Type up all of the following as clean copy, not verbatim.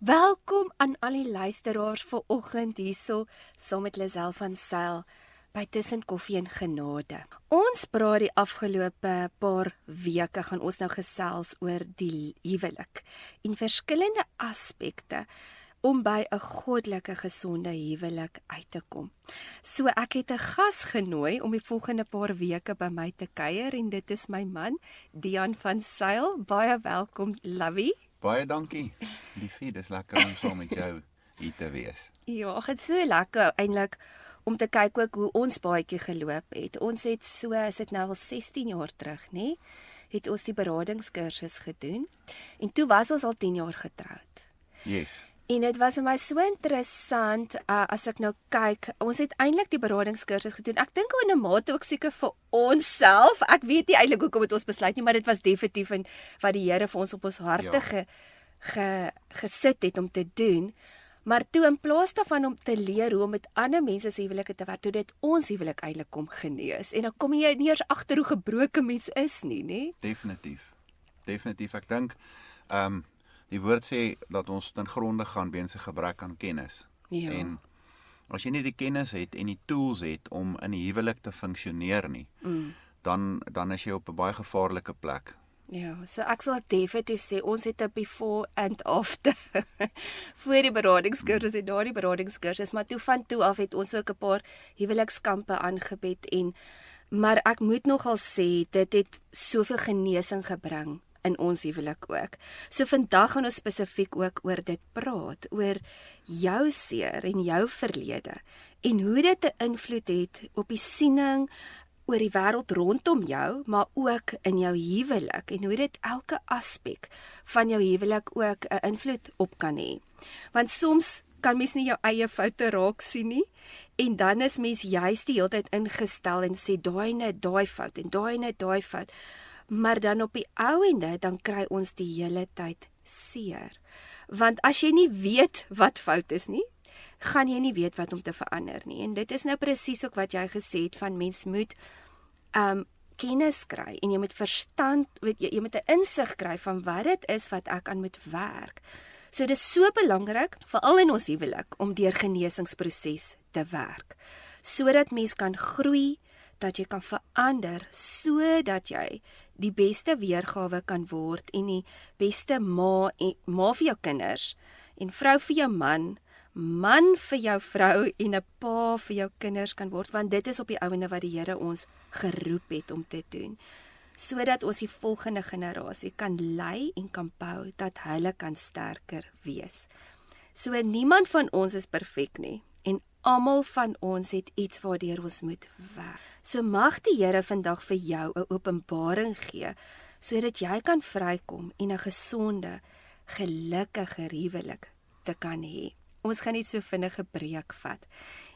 Welkom aan al die luisteraars vanoggend hierso saam met Lisel van Sail by Tussen Koffie en Genade. Ons praat die afgelope paar weke gaan ons nou gesels oor die huwelik en verskillende aspekte om by 'n goddelike gesonde huwelik uit te kom. So ek het 'n gas genooi om die volgende paar weke by my te kuier en dit is my man Dian van Sail. Baie welkom, Lovey. Baie dankie, liefie, dis lekker om saam met jou hier te wees. Ja, dit is so lekker eintlik om te kyk ook hoe ons baadjie geloop het. Ons het is dit nou al 16 jaar terug, nê? Het ons die beradingskursus gedoen en toe was ons al 10 jaar getroud. Yes. En dit was vir my so interessant as ek nou kyk. Ons het eintlik die beradingskursus gedoen. Ek dink in 'n mate ook seker vir onsself. Ek weet nie eintlik hoekom het ons besluit nie, maar dit was definitief en wat die Here vir ons op ons harte gesit het om te doen. Maar toe in plaas daarvan om te leer hoe om met ander mense se huwelike te werk, toe dit ons huwelik eintlik kom genees. En dan kom jy nie eers agter hoe gebroken mens is nie, nê? Definitief. Ek dink die woord sê dat ons ten gronde gaan weens 'n gebrek aan kennis. Ja. En as jy nie die kennis het en die tools het om in 'n huwelik te funksioneer nie, dan is jy op 'n baie gevaarlike plek. Ja, so ek sal definitief sê ons het 'n before and after voor die beradingskursus en daardie beradingskursus, maar van toe af het ons ook 'n paar huwelikskampe aangebied maar ek moet nogal sê dit het soveel genesing gebring in ons huwelik ook. So vandag gaan ons spesifiek ook oor dit praat, oor jou seer en jou verlede en hoe dit 'n invloed het op die siening oor die wêreld rondom jou, maar ook in jou huwelik en hoe dit elke aspek van jou huwelik ook 'n invloed op kan hê. Want soms kan mens nie jou eie foute raak sien nie en dan is mens juist die hele tyd ingestel en sê daai net daai fout en daai net daai fout. Maar dan op die ou ende, dan kry ons die hele tyd seer. Want as jy nie weet wat fout is nie, gaan jy nie weet wat om te verander nie. En dit is nou presies ook wat jy gesê het van mens moet kennis kry en jy moet verstand, jy moet 'n insig kry van wat dit is wat ek aan moet werk. So dit is so belangrik, veral in ons huwelik, om deur genesingsproses te werk, sodat mens kan groei, dat jy kan verander, sodat jy die beste weergawe kan word en die beste ma vir jou kinders en vrou vir jou man vir jou vrou en 'n pa vir jou kinders kan word, want dit is op die ouene wat die Here ons geroep het om te doen, sodat ons die volgende generasie kan lei en kan bou, dat hulle kan sterker wees. So niemand van ons is perfek nie, en almal van ons het iets waardeur ons moet werk. So mag die Here vandag vir jou 'n openbaring gee, sodat jy kan vrykom en 'n gesonde, gelukkige huwelik te kan hê. Ons gaan net so vinnige breek vat.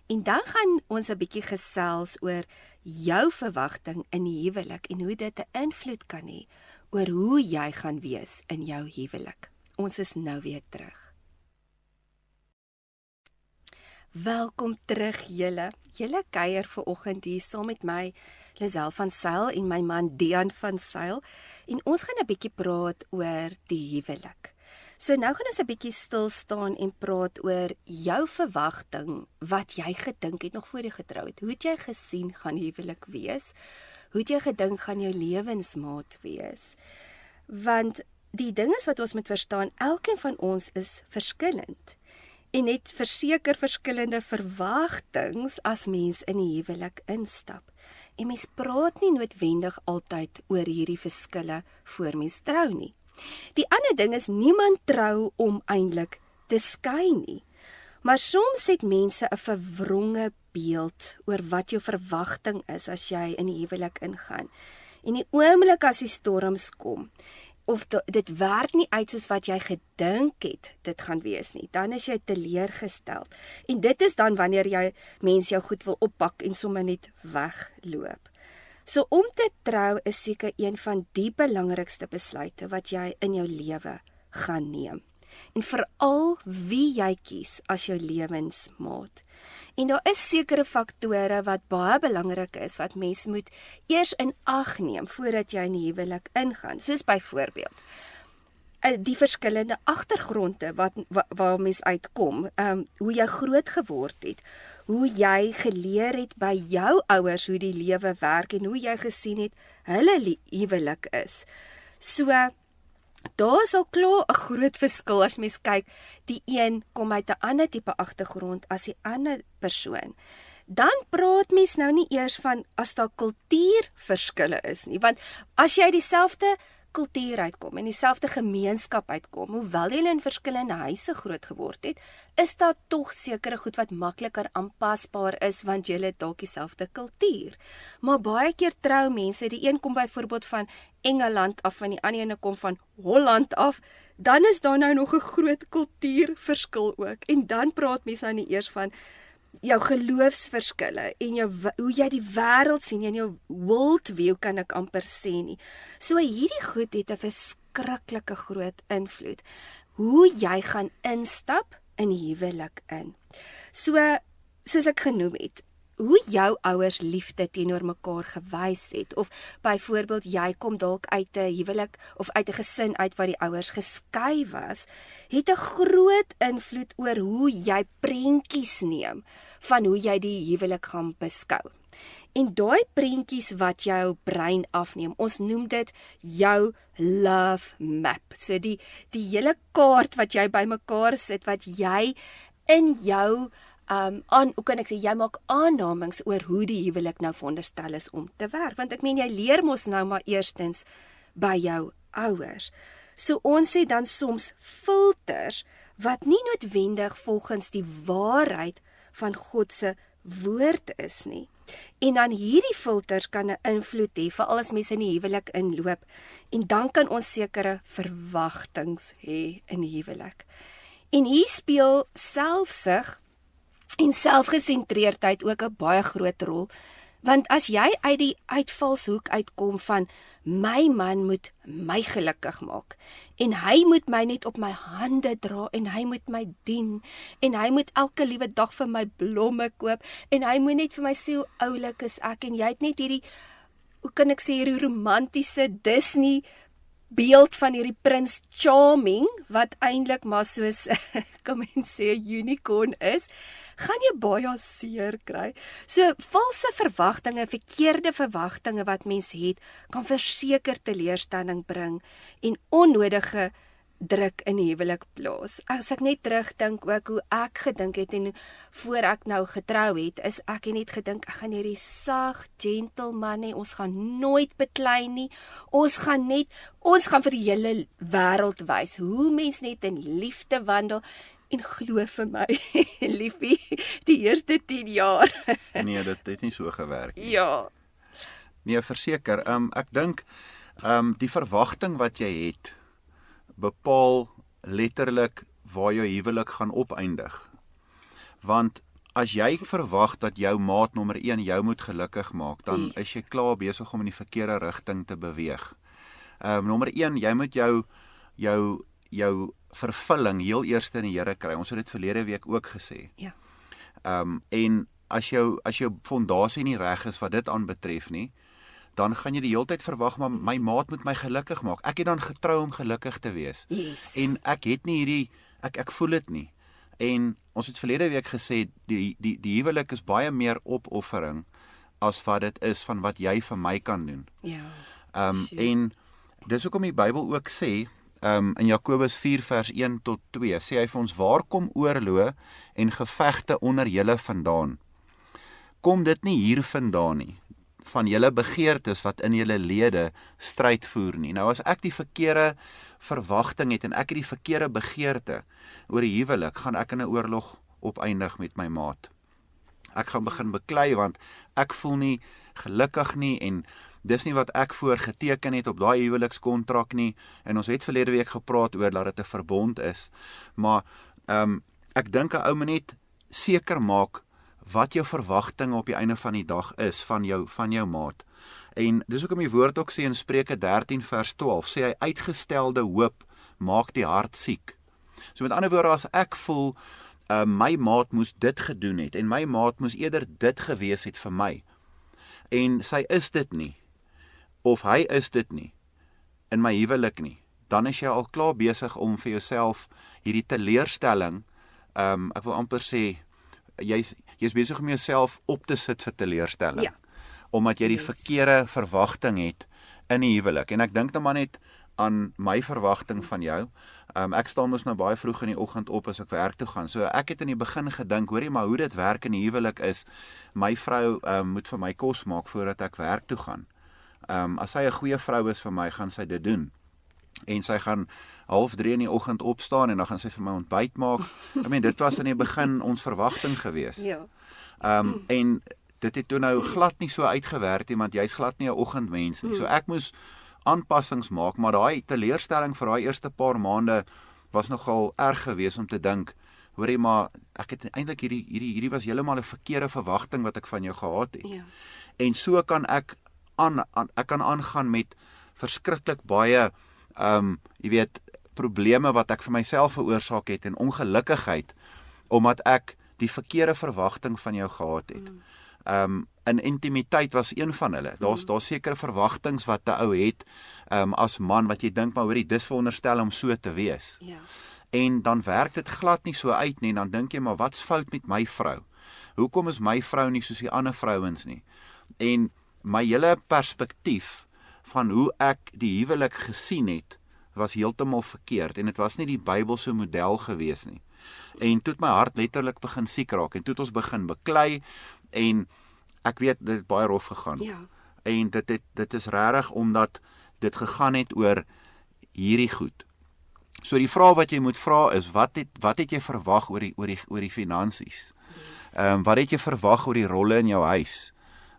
En dan gaan ons 'n bietjie gesels oor jou verwagting in die huwelik en hoe dit 'n invloed kan hê oor hoe jy gaan wees in jou huwelik. Ons is nou weer terug. Welkom terug julle. Julle kuier vanoggend hier saam met my Lisel van Sail en my man Dian van Sail en ons gaan 'n bietjie praat oor die huwelik. So nou gaan ons 'n bietjie stil staan en praat oor jou verwagting, wat jy gedink het nog voor jy getrou het. Hoe het jy gesien gaan huwelik wees? Hoe het jy gedink gaan jou lewensmaat wees? Want die ding is wat ons moet verstaan, elkeen van ons is verskillend en het verseker verskillende verwagtinge as mens in die huwelik instap. En mens praat nie noodwendig altyd oor hierdie verskille voor mens trou nie. Die ander ding is, niemand trou om eintlik te skei nie. Maar soms het mense 'n verwronge beeld oor wat jou verwagting is as jy in die huwelik ingaan. En die oomblik as die storms kom, of dit werk nie uit soos wat jy gedink het dit gaan wees nie, dan is jy teleurgestel. En dit is dan wanneer jy mense jou goed wil oppak en sommer net wegloop. So om te trou is seker een van die belangrikste besluite wat jy in jou lewe gaan neem. En veral wie jy kies as jou lewensmaat. En daar is sekere faktore wat baie belangrik is, wat mens moet eers in ag neem voordat jy in die huwelik ingaan. Soos byvoorbeeld, die verskillende agtergronde waar mens uitkom, hoe jy groot geword het, hoe jy geleer het by jou ouers hoe die lewe werk en hoe jy gesien het hulle huwelik is. So daar is al klaar 'n groot verskil as mens kyk, die een kom uit 'n ander tipe agtergrond as die ander persoon. Dan praat mens nou nie eers van as daar kultuurverskille is nie, want as jy dieselfde kultuur uitkom en dieselfde gemeenskap uitkom, hoewel jy in verskillende huise groot geword het, is daar tog sekere goed wat makliker aanpasbaar is, want jy het dalk dieselfde kultuur. Maar baie keer trou mense, die een kom byvoorbeeld van Engeland af en die ander ene kom van Holland af, dan is daar nou nog 'n groot kultuurverskil ook, en dan praat mense nou nie eers van jou geloofsverskille en hoe jy die wêreld sien en jou worldview kan ek amper sê nie. So hierdie goed het 'n verskriklike groot invloed. Hoe jy gaan instap in die huwelik in. So, soos ek genoem het, hoe jou ouers liefde teenoor mekaar gewys het, of byvoorbeeld jy kom dalk uit 'n huwelik of uit 'n gesin uit waar die ouers geskei was, het 'n groot invloed oor hoe jy prentjies neem van hoe jy die huwelik gaan beskou. En daai prentjies wat jou brein afneem, ons noem dit jou love map. So die hele kaart wat jy bymekaar sit, wat jy in jou hoe kan ek sê, jy maak aannames oor hoe die huwelik nou veronderstel is om te werk, want ek meen jy leer mos nou maar eerstens by jou ouers. So ons het dan soms filters wat nie noodwendig volgens die waarheid van God se woord is nie. En dan hierdie filters kan 'n invloed hê, veral as mense in die huwelik inloop, en dan kan ons sekere verwagtinge hê in die huwelik. En hier speel selfsug en selfgesentreerdheid ook 'n baie groot rol, want as jy uit die uitvalshoek uitkom van my man moet my gelukkig maak en hy moet my net op my hande dra en hy moet my dien en hy moet elke liewe dag vir my blomme koop en hy moet net vir my sê hoe oulik is ek, en jy het net hierdie, hoe kan ek sê, hierdie romantiese Disney beeld van hierdie Prins Charming, wat eintlik maar soos, kan mens sê, 'n unicorn is, gaan jy baie seer kry. So, valse verwagtinge, verkeerde verwagtinge wat mens het, kan verseker teleurstelling bring en onnodige druk in die huwelik plaas. As ek net terugdink ook hoe ek gedink het en voor ek nou getrou het, is ek net gedink, ek gaan hierdie sag, gentleman hê, ons gaan nooit beklei nie, ons gaan vir die hele wêreld wys, hoe mens net in liefde wandel, en glo vir my, liefie, die eerste 10 jaar. Nee, dit het nie so gewerk nie. Ja. Nee, verseker, ek dink, die verwagting wat jy het, bepaal letterlik waar jou huwelik gaan opeindig. Want as jy verwag dat jou maat nommer 1 jou moet gelukkig maak, dan is jy klaar besig om in die verkeerde rigting te beweeg. Nommer 1, jy moet jou vervulling heel eers in die Here kry. Ons het dit verlede week ook gesê. Ja. En as jou fondasie nie reg is wat dit aanbetref nie, dan gaan jy die hele tyd verwag, maar my maat moet my gelukkig maak. Ek het dan getrou om gelukkig te wees. Yes. En ek het nie hierdie, ek voel dit nie. En ons het verlede week gesê, die huwelik is baie meer opoffering as wat dit is van wat jy vir my kan doen. Ja. En dis hoekom die Bybel ook sê, in Jakobus 4 vers 1 tot 2, sê hy vir ons, waar kom oorloë en gevegte onder julle vandaan? Kom dit nie hier vandaan nie, van julle begeertes wat in julle lede stryd voer nie. Nou as ek die verkeerde verwagting het en ek het die verkeerde begeerte oor die huwelik, gaan ek in 'n oorlog opeindig met my maat. Ek gaan begin beklei want ek voel nie gelukkig nie en dis nie wat ek voor geteken het op daai huwelikskontrak nie, en ons het verlede week gepraat oor dat dit 'n verbond is, maar ek dink 'n ou moet net seker maak wat jou verwagtinge op die einde van die dag is van jou maat. En dis hoekom die woord ook sê in Spreuke 13 vers 12, sê hy, uitgestelde hoop maak die hart siek. So met ander woorde, as ek voel, my maat moes dit gedoen het, en my maat moes eerder dit gewees het vir my, en sy is dit nie, of hy is dit nie, in my huwelik nie, dan is jy al klaar besig om vir jouself hierdie teleurstelling, ek wil amper sê, jy's besig om jouself op te sit vir teleurstelling. Ja. Omdat jy die verkeerde verwagting het in die huwelik. En ek dink nou maar net aan my verwagting van jou. Ek staan mos nou baie vroeg in die oggend op as ek werk toe gaan. So ek het in die begin gedink, hoorie, maar hoe dit werk in die huwelik is, my vrou moet vir my kos maak voordat ek werk toe gaan. As sy 'n goeie vrou is vir my, gaan sy dit doen. En sy gaan 2:30 in die oggend opstaan en dan gaan sy vir my ontbyt maak. Dit was in die begin ons verwagting gewees. Ja. En dit het toe nou glad nie so uitgewerk nie, want jy's glad nie 'n oggendmens nie. So ek moes aanpassings maak, maar daai teleurstelling vir daai eerste paar maande was nogal erg geweest om te dink, hoorie, maar ek het eintlik hierdie was heeltemal 'n verkeerde verwagting wat ek van jou gehad het. Ja. En so kan ek kan aangaan met verskriklik baie probleme wat ek vir myself veroorsaak het en ongelukkigheid omdat ek die verkeerde verwagting van jou gehad het. In intimiteit was een van hulle. Daar's sekere verwagtinge wat 'n ou het as man wat jy dink maar hoorie, dis veronderstel om so te wees. Ja. En dan werk dit glad nie so uit nie, dan dink jy maar wat's fout met my vrou? Hoekom is my vrou nie soos die ander vrouens nie? En my hele perspektief van hoe ek die huwelik gesien het, was heeltemal verkeerd en dit was nie die Bybelse model gewees nie. En toe het my hart letterlik begin siek raak en toe het ons begin beklei en ek weet dit het baie rof gegaan. Ja. En dit is regtig omdat dit gegaan het oor hierdie goed. So die vraag wat jy moet vra is wat het jy verwag oor die finansies? Wat het jy verwag oor die rolle in jou huis?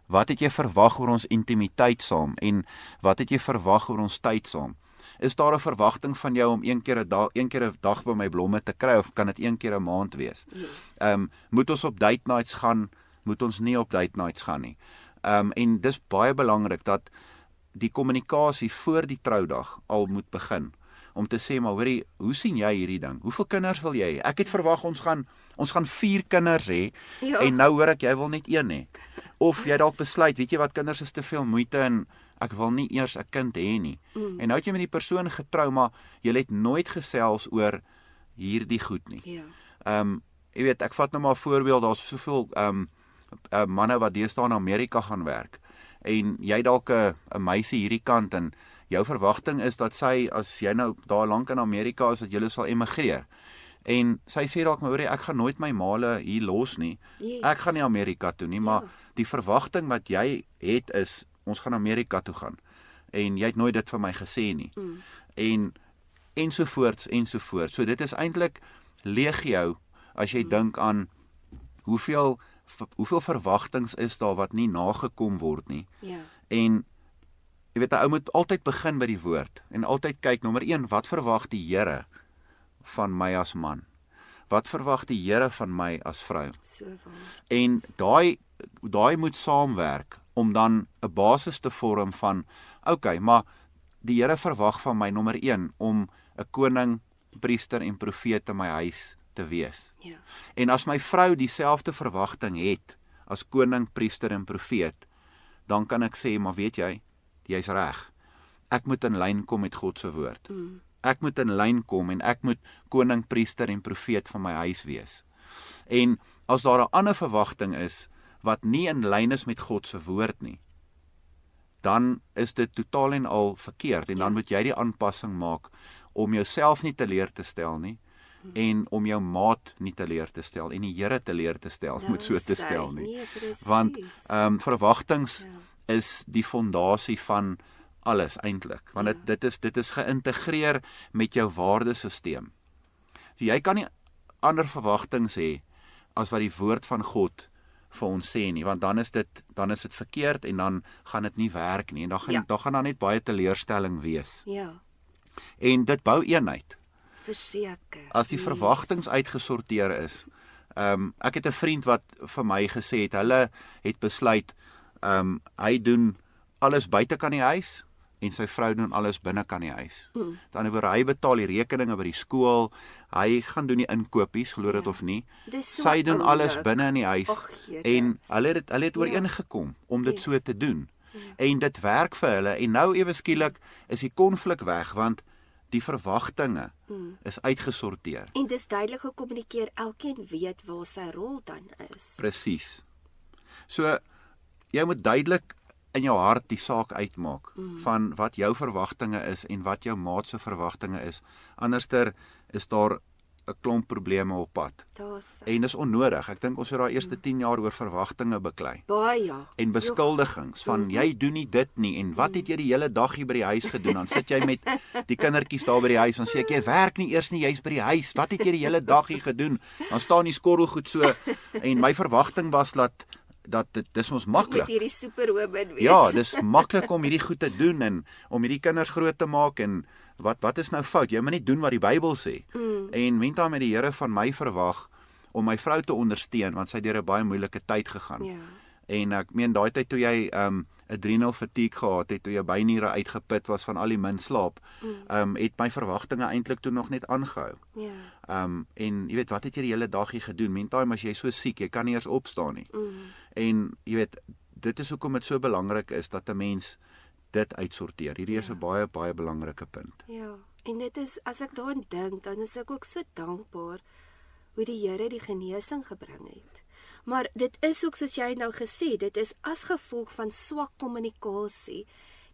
Wat het jy verwag oor ons intimiteit saam en wat het jy verwag oor ons tyd saam? Is daar 'n verwagting van jou om een keer 'n dag by my blomme te kry of kan dit een keer 'n maand wees? Moet ons op date nights gaan? Moet ons nie op date nights gaan nie? En dis baie belangrik dat die kommunikasie voor die troudag al moet begin om te sê maar hoorie, hoe sien jy hierdie ding? Hoeveel kinders wil jy hê? Ek het verwag ons gaan 4 kinders hê en nou hoor ek jy wil net 1 hê. Of jy dalk besluit, weet jy wat, kinders is te veel moeite en ek wil nie eers 'n kind hê nie. En nou het jy met die persoon getrou, maar jy het nooit gesels oor hierdie goed nie. Ja. Jy weet, ek vat nou maar 'n voorbeeld, daar's soveel manne wat deesdae in Amerika gaan werk en jy dalk 'n meisie hierdie kant en jou verwagting is dat sy, as jy nou daar lank in Amerika is, dat jy sal emigreer. En sy sê dalk maar, ek gaan nooit my male hier los nie. Yes. Ek gaan nie Amerika toe nie, maar die verwagting wat jy het is, ons gaan Amerika toe gaan. En jy het nooit dit vir my gesê nie. En ensovoorts. So dit is eintlik legio as jy dink aan hoeveel verwagtinge is daar wat nie nagekom word nie. Ja. En jy weet, 'n ou moet altyd begin by die woord en altyd kyk, nommer 1, wat verwag die Here van my as man? Wat verwag die Here van my as vrou? So waar. En daai moet saamwerk om dan 'n basis te vorm van okay, maar die Here verwag van my nommer 1 om 'n koning, priester en profeet in my huis te wees. Ja. En as my vrou dieselfde verwagting het as koning, priester en profeet, dan kan ek sê, maar weet jy, jy's reg. Ek moet in lyn kom met God se woord. Ek moet in lyn kom en ek moet koning, priester en profeet van my huis wees. En as daar 'n ander verwagting is wat nie in lyn is met God se woord nie, dan is dit totaal en al verkeerd en dan moet jy die aanpassing maak om jouself nie teleur te stel nie en om jou maat nie teleur te stel en die Here teleur te stel, moet so te stel nie. Nee, Want verwagtings is die fondasie van alles eintlik, want dit is geïntegreer met jou waardesisteem. So jy kan nie ander verwagtinge hê as wat die woord van God vir ons sê nie, want dan is dit verkeerd en dan gaan dit nie werk nie en dan gaan daar net baie teleurstelling wees. Ja. En dit bou eenheid. Verseker. As die verwagtinge uitgesorteer is. Ek het 'n vriend wat vir my gesê het, hulle het besluit, hy doen alles buite kan die huis en sy vrou doen alles binne kan die huis. Dan oor hy betaal die rekeninge by die skool, hy gaan doen die inkopies, glo dit of nie. So sy doen alles oulik. binne in die huis. En hulle het ooreengekom om dit so te doen. En dit werk vir hulle en nou ewe skielik is die konflik weg want die verwagtinge is uitgesorteer. En dis duidelik gekommunikeer, elkeen weet waar sy rol dan is. Presies. So, jy moet duidelik in jou hart die saak uitmaak van wat jou verwagtinge is en wat jou maat se verwagtinge is. Anderster is daar 'n klomp probleme op pad. En dis onnodig. Ek dink ons het daai eerste 10 jaar oor verwagtinge beklei. Baie. En beskuldigings van jy doen nie dit nie en wat het jy die hele dag hier by die huis gedoen? Dan sit jy met die kindertjies daar by die huis en sê ek jy werk nie eers nie, jy's by die huis. Wat het jy die hele dag hier gedoen? Dan staan die skorrelgoed so en my verwagting was dat dis ons maklik. Met hierdie superwoman wees. Ja, dis maklik om hierdie goed te doen en om hierdie kinders groot te maak en wat is nou fout? Jy moet net doen wat die Bybel sê. En meantime het die Here van my verwag om my vrou te ondersteun want sy het deur 'n baie moeilike tyd gegaan. Ja. En ek meen daai tyd toe jy 'n adrenal fatigue gehad het, toe jou byniere uitgeput was van al die min slaap, het my verwagtinge eintlik toe nog net aangehou. Ja. En jy weet, wat het jy die hele dag hier gedoen? Meantime as jy so siek, jy kan nie eers opstaan nie. En jy weet, dit is hoekom dit so belangrik is dat 'n mens dit uitsorteer. Hierdie is 'n baie belangrike punt. Ja, en dit is, as ek daaraan dink, dan is ek ook so dankbaar hoe die Here die genesing gebring het. Maar dit is ook soos jy nou gesê, dit is as gevolg van swak kommunikasie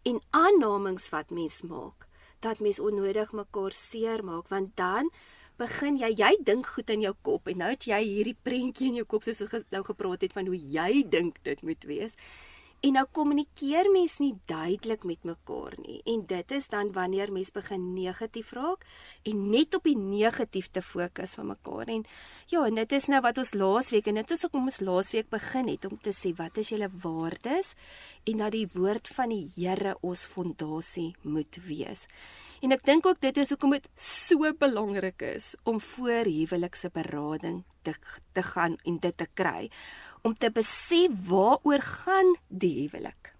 en aannames wat mens maak, dat mens onnodig mekaar seer maak, want dan begin jy dink goed in jou kop en nou het jy hierdie prentjie in jou kop soos ek nou gepraat het van hoe jy dink dit moet wees. En nou kommunikeer mens nie duidelik met mekaar nie. En dit is dan wanneer mens begin negatief raak en net op die negatief te fokus van mekaar. En ja, en dit is nou wat ons laasweek, en dit is ook om ons laasweek begin het, om te sê, wat is julle waardes? En dat die woord van die Here ons fondasie moet wees. En ek dink ook dit is hoekom dit so belangrik is om voor huwelikse berading te gaan en dit te kry, om te besef waaroor gaan die huwelik.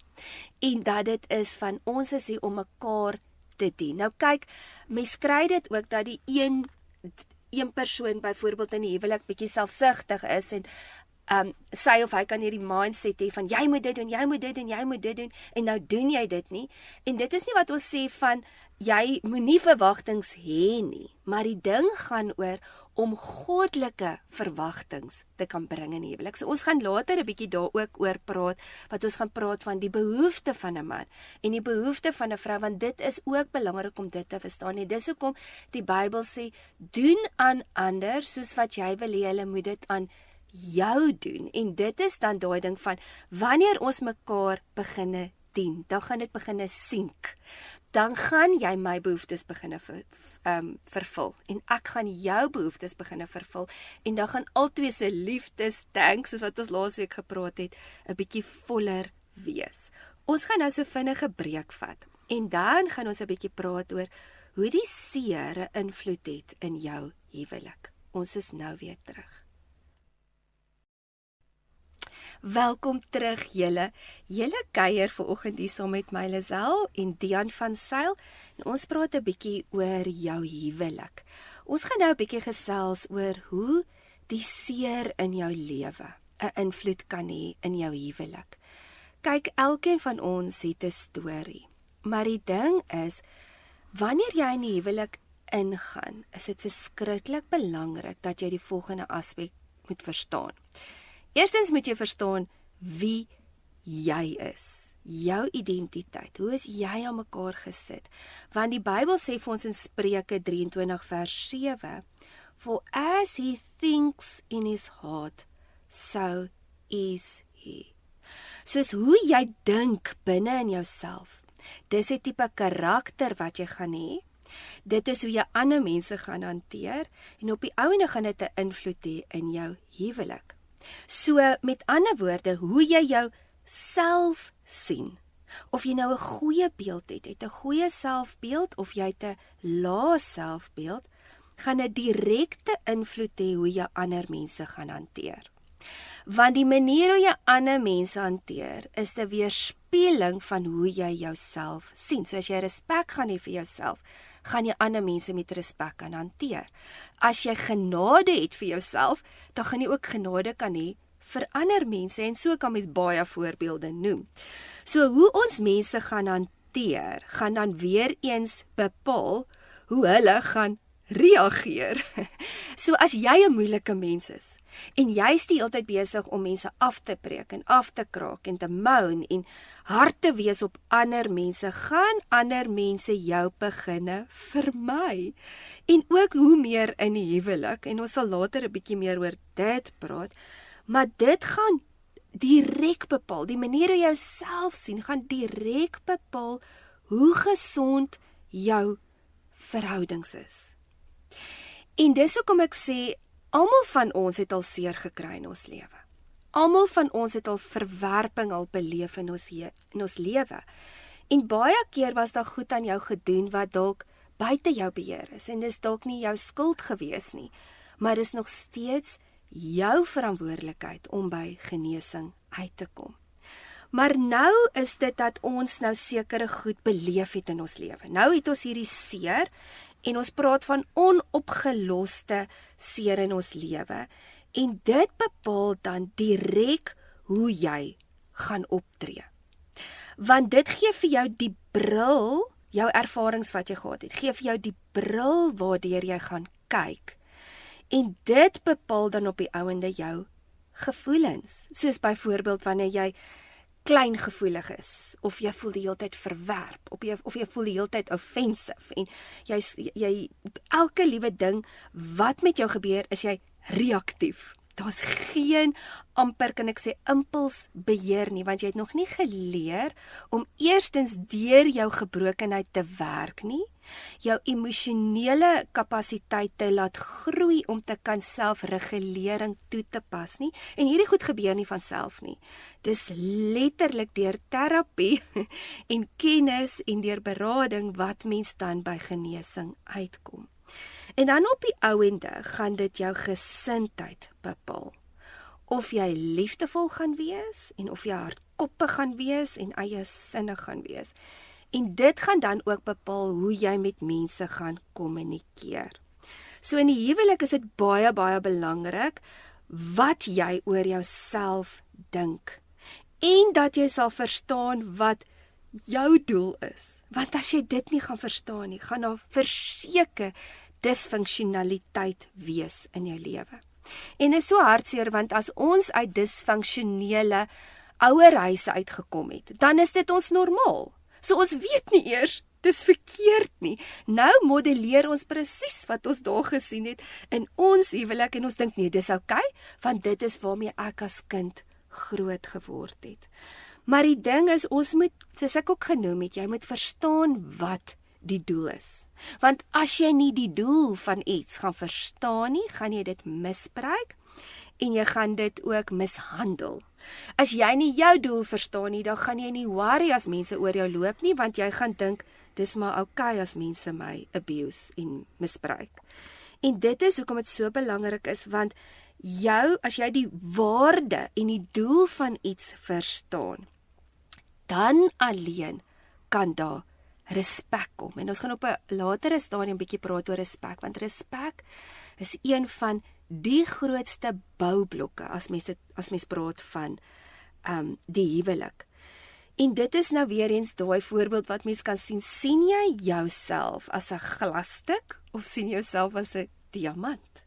En dat dit is van ons is hier om mekaar te dien. Nou kyk, mens kry dit ook dat die een persoon byvoorbeeld in die huwelik bietjie selfsugtig is en sy of hy kan hierdie mindset hê van jy moet dit doen, jy moet dit doen, jy moet dit doen en nou doen jy dit nie. En dit is nie wat ons sê van jy moenie verwagtings hê nie, maar die ding gaan oor om goddelike verwagtings te kan bring in die huwelik. So ons gaan later 'n bietjie daar ook oor praat, wat ons gaan praat van die behoefte van 'n man en die behoefte van 'n vrou, want dit is ook belangrik om dit te verstaan. En dis hoekom die Bybel sê, doen aan ander soos wat jy wil hê hulle moet dit aan jou doen. En dit is dan daai ding van wanneer ons mekaar beginne dien, dan gaan dit beginne sink. Dan gaan jy my behoeftes beginne vervul en ek gaan jou behoeftes beginne vervul en dan gaan albei se liefdestank, soos wat ons laasweek gepraat het, 'n bietjie voller wees. Ons gaan nou so vinnige breek vat en dan gaan ons 'n bietjie praat oor hoe die seer 'n invloed het in jou huwelik. Ons is nou weer terug. Welkom terug julle. Julle kuier vanoggend hier saam met my Lisel en Dian van Sail. En ons praat 'n bietjie oor jou huwelik. Ons gaan nou 'n bietjie gesels oor hoe die seer in jou lewe 'n invloed kan hê in jou huwelik. Kyk, elkeen van ons het 'n storie. Maar die ding is, wanneer jy in die huwelik ingaan, is dit verskriklik belangrik dat jy die volgende aspek moet verstaan. Eerstens moet jy verstaan wie jy is, jou identiteit, hoe is jy aan mekaar gesit? Want die Bybel sê vir ons in Spreuke 23 vers 7, For as he thinks in his heart, so is he. Soos hoe jy dink binne in jouself, dis die tipe karakter wat jy gaan hê, dit is hoe jy ander mense gaan hanteer, en op die ouene gaan dit 'n invloed hê in jou huwelik. So, met ander woorde, hoe jy jouself sien, of jy nou 'n goeie beeld het 'n goeie selfbeeld, of jy het 'n lae selfbeeld, gaan 'n direkte invloed hê hoe jy ander mense gaan hanteer. Want die manier hoe jy ander mense hanteer, is 'n weerspieëling van hoe jy jouself sien. So as jy respek gaan hê vir jouself, gaan jy ander mense met respek kan hanteer. As jy genade het vir jouself, dan gaan jy ook genade kan hê vir ander mense, en so kan mens baie voorbeelde noem. So hoe ons mense gaan hanteer, gaan dan weer eens bepaal hoe hulle gaan reageer. So as jy 'n moeilike mens is en jy's die hele tyd besig om mense af te breek en af te kraak en te moan en hard te wees op ander mense, gaan ander mense jou beginne vermy. En ook hoe meer in die huwelik, en ons sal later 'n bietjie meer oor dit praat, maar dit gaan direk bepaal, die manier hoe jy jouself sien, gaan direk bepaal hoe gesond jou verhoudings is. En dis hoekom ek sê, almal van ons het al seer gekry in ons lewe. Almal van ons het al verwerping al beleef in ons lewe. En baie keer was daar goed aan jou gedoen wat dalk buite jou beheer is, en dis dalk nie jou skuld gewees nie, maar dis nog steeds jou verantwoordelikheid om by genesing uit te kom. Maar nou is dit dat ons nou sekere goed beleef het in ons lewe. Nou het ons hierdie seer, en ons praat van onopgeloste seer in ons lewe, en dit bepaal dan direk hoe jy gaan optree. Want dit gee vir jou die bril, jou ervarings wat jy gehad het, gee vir jou die bril waardeur jy gaan kyk. En dit bepaal dan op die ouende jou gevoelens. Soos byvoorbeeld wanneer jy klein gevoelig is, of jy voel die hele tyd verwerp, of jy voel die hele tyd offensive, en jy elke liewe ding wat met jou gebeur, is jy reaktief. Daar's geen, amper kan ek sê, impulsbeheer nie, want jy het nog nie geleer om eerstens deur jou gebrokenheid te werk nie, jou emosionele kapasiteit te laat groei om te kan selfregulering toe te pas nie, en hierdie goed gebeur nie van self nie. Dis letterlik deur terapie en kennis en deur berading wat mens dan by genesing uitkom. En dan op die ouende gaan dit jou gesindheid bepaal. Of jy liefdevol gaan wees, en of jy hardkoppig gaan wees, en eie sinnig gaan wees. En dit gaan dan ook bepaal hoe jy met mense gaan kommunikeer. So in die huwelik is dit baie, baie belangrik wat jy oor jouself dink. En dat jy sal verstaan wat jou doel is. Want as jy dit nie gaan verstaan nie, gaan daar verseker disfunksionaliteit wees in jou lewe. En is so hartseer, want as ons uit disfunksionele ouerhuise uitgekom het, dan is dit ons normaal. So ons weet nie eers, dis verkeerd nie. Nou modelleer ons presies wat ons daar gesien het in ons huwelik, en ons dink nee, dis okay, want dit is waarmee ek as kind groot geword het. Maar die ding is, ons moet, soos ek ook genoem het, jy moet verstaan wat die doel is. Want as jy nie die doel van iets gaan verstaan nie, gaan jy dit misbruik, en jy gaan dit ook mishandel. As jy nie jou doel verstaan nie, dan gaan jy nie worry as mense oor jou loop nie, want jy gaan dink, dis maar okay as mense my abuse en misbruik. En dit is hoekom dit so belangrik is, want as jy die waarde en die doel van iets verstaan, dan alleen kan daar respek kom. En ons gaan op 'n latere stadium bietjie praat oor respek, want respek is een van die grootste boublokke as mens praat van die huwelik. En dit is nou weer eens daai voorbeeld wat mens kan sien jy jouself as 'n glasstuk of sien jy jouself as 'n diamant?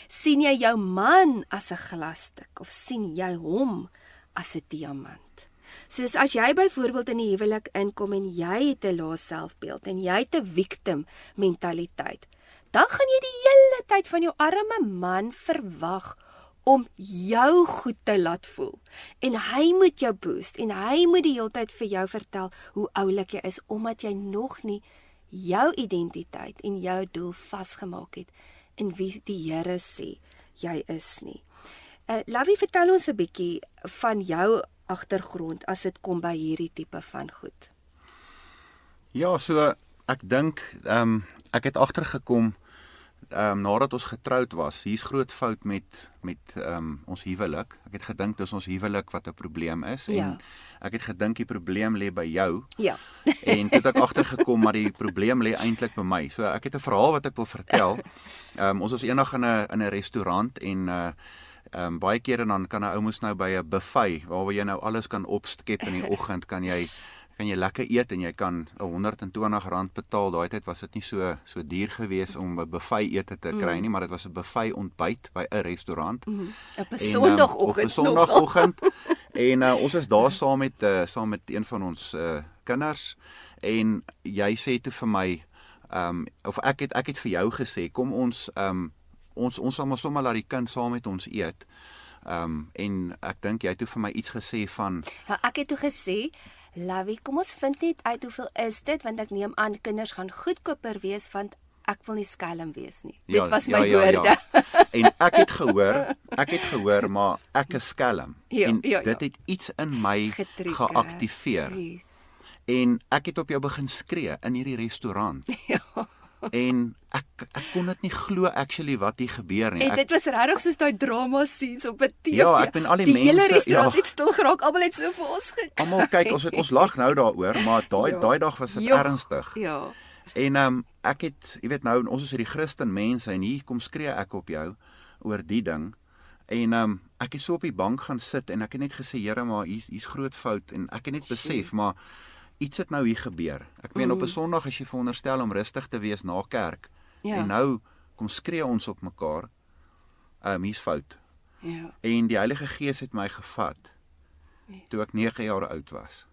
Sien jy jou man as 'n glasstuk of sien jy hom as 'n diamant? Soos as jy byvoorbeeld in die huwelik inkom en jy het 'n lae selfbeeld en jy het 'n victim mentaliteit, dan gaan jy die hele tyd van jou arme man verwag om jou goed te laat voel. En hy moet jou boost en hy moet die hele tyd vir jou vertel hoe oulik jy is, omdat jy nog nie jou identiteit en jou doel vasgemaak het in wie die Here sê jy is nie. Lavie, vertel ons 'n bietjie van jou agtergrond as dit kom by hierdie tipe van goed. Ja, so ek dink ek het agtergekom nadat ons getroud was. Hier's groot fout met ons huwelik. Ek het gedink dis ons huwelik wat 'n probleem is, en ek het gedink die probleem lê by jou. Ja. En toe het ek agtergekom maar die probleem lê eintlik by my. So ek het 'n verhaal wat ek wil vertel. Ons was eendag in 'n restaurant, en baie kere dan kan 'n ou mos nou by 'n buffet waar jy nou alles kan opskep in die oggend, kan jy kan jy lekker eet en jy kan R120 betaal. Daai tyd was dit nie so duur gewees om 'n buffet ete te kry nie, maar dit was 'n buffet ontbyt by 'n restaurant. Op 'n Sondagoggend. En ons is daar saam met een van ons kinders en jy sê toe vir my of ek het vir jou gesê kom ons sal maar sommer laat die kind saam met ons eet. En ek dink jy het toe vir my iets gesê van Ja, ek het toe gesê, Lavie, kom ons vind net uit hoeveel is dit, want ek neem aan kinders gaan goedkoper wees, want ek wil nie skelm wees nie. Dit was my woorde. En ek het gehoor, maar ek is skelm. En dit het iets in my geaktiveer. Yes. En ek het op jou begin skree in hierdie restaurant. Ja. En ek kon dit nie glo actually wat hier gebeur nie. En dit was regtig soos daai drama scenes op 'n TV. Ja, ek ben al die mense, hele restaurant het stil geraak, almal het so vir ons gekyk. Almal kyk, ons lag nou daaroor, maar daai dag was dit ernstig. Ja. En ek het, jy weet nou, ons is hierdie Christen mense en hier kom skree ek op jou oor die ding. En ek het so op die bank gaan sit en ek het net gesê, Here, maar hier's groot fout en ek het net besef, maar iets het nou hier gebeur. Ek meen op 'n Sondag as jy veronderstel om rustig te wees na kerk. Ja. En nou kom skree ons op mekaar. Hier's fout. Ja. En die Heilige Gees het my gevat toe ek 9 jaar oud was.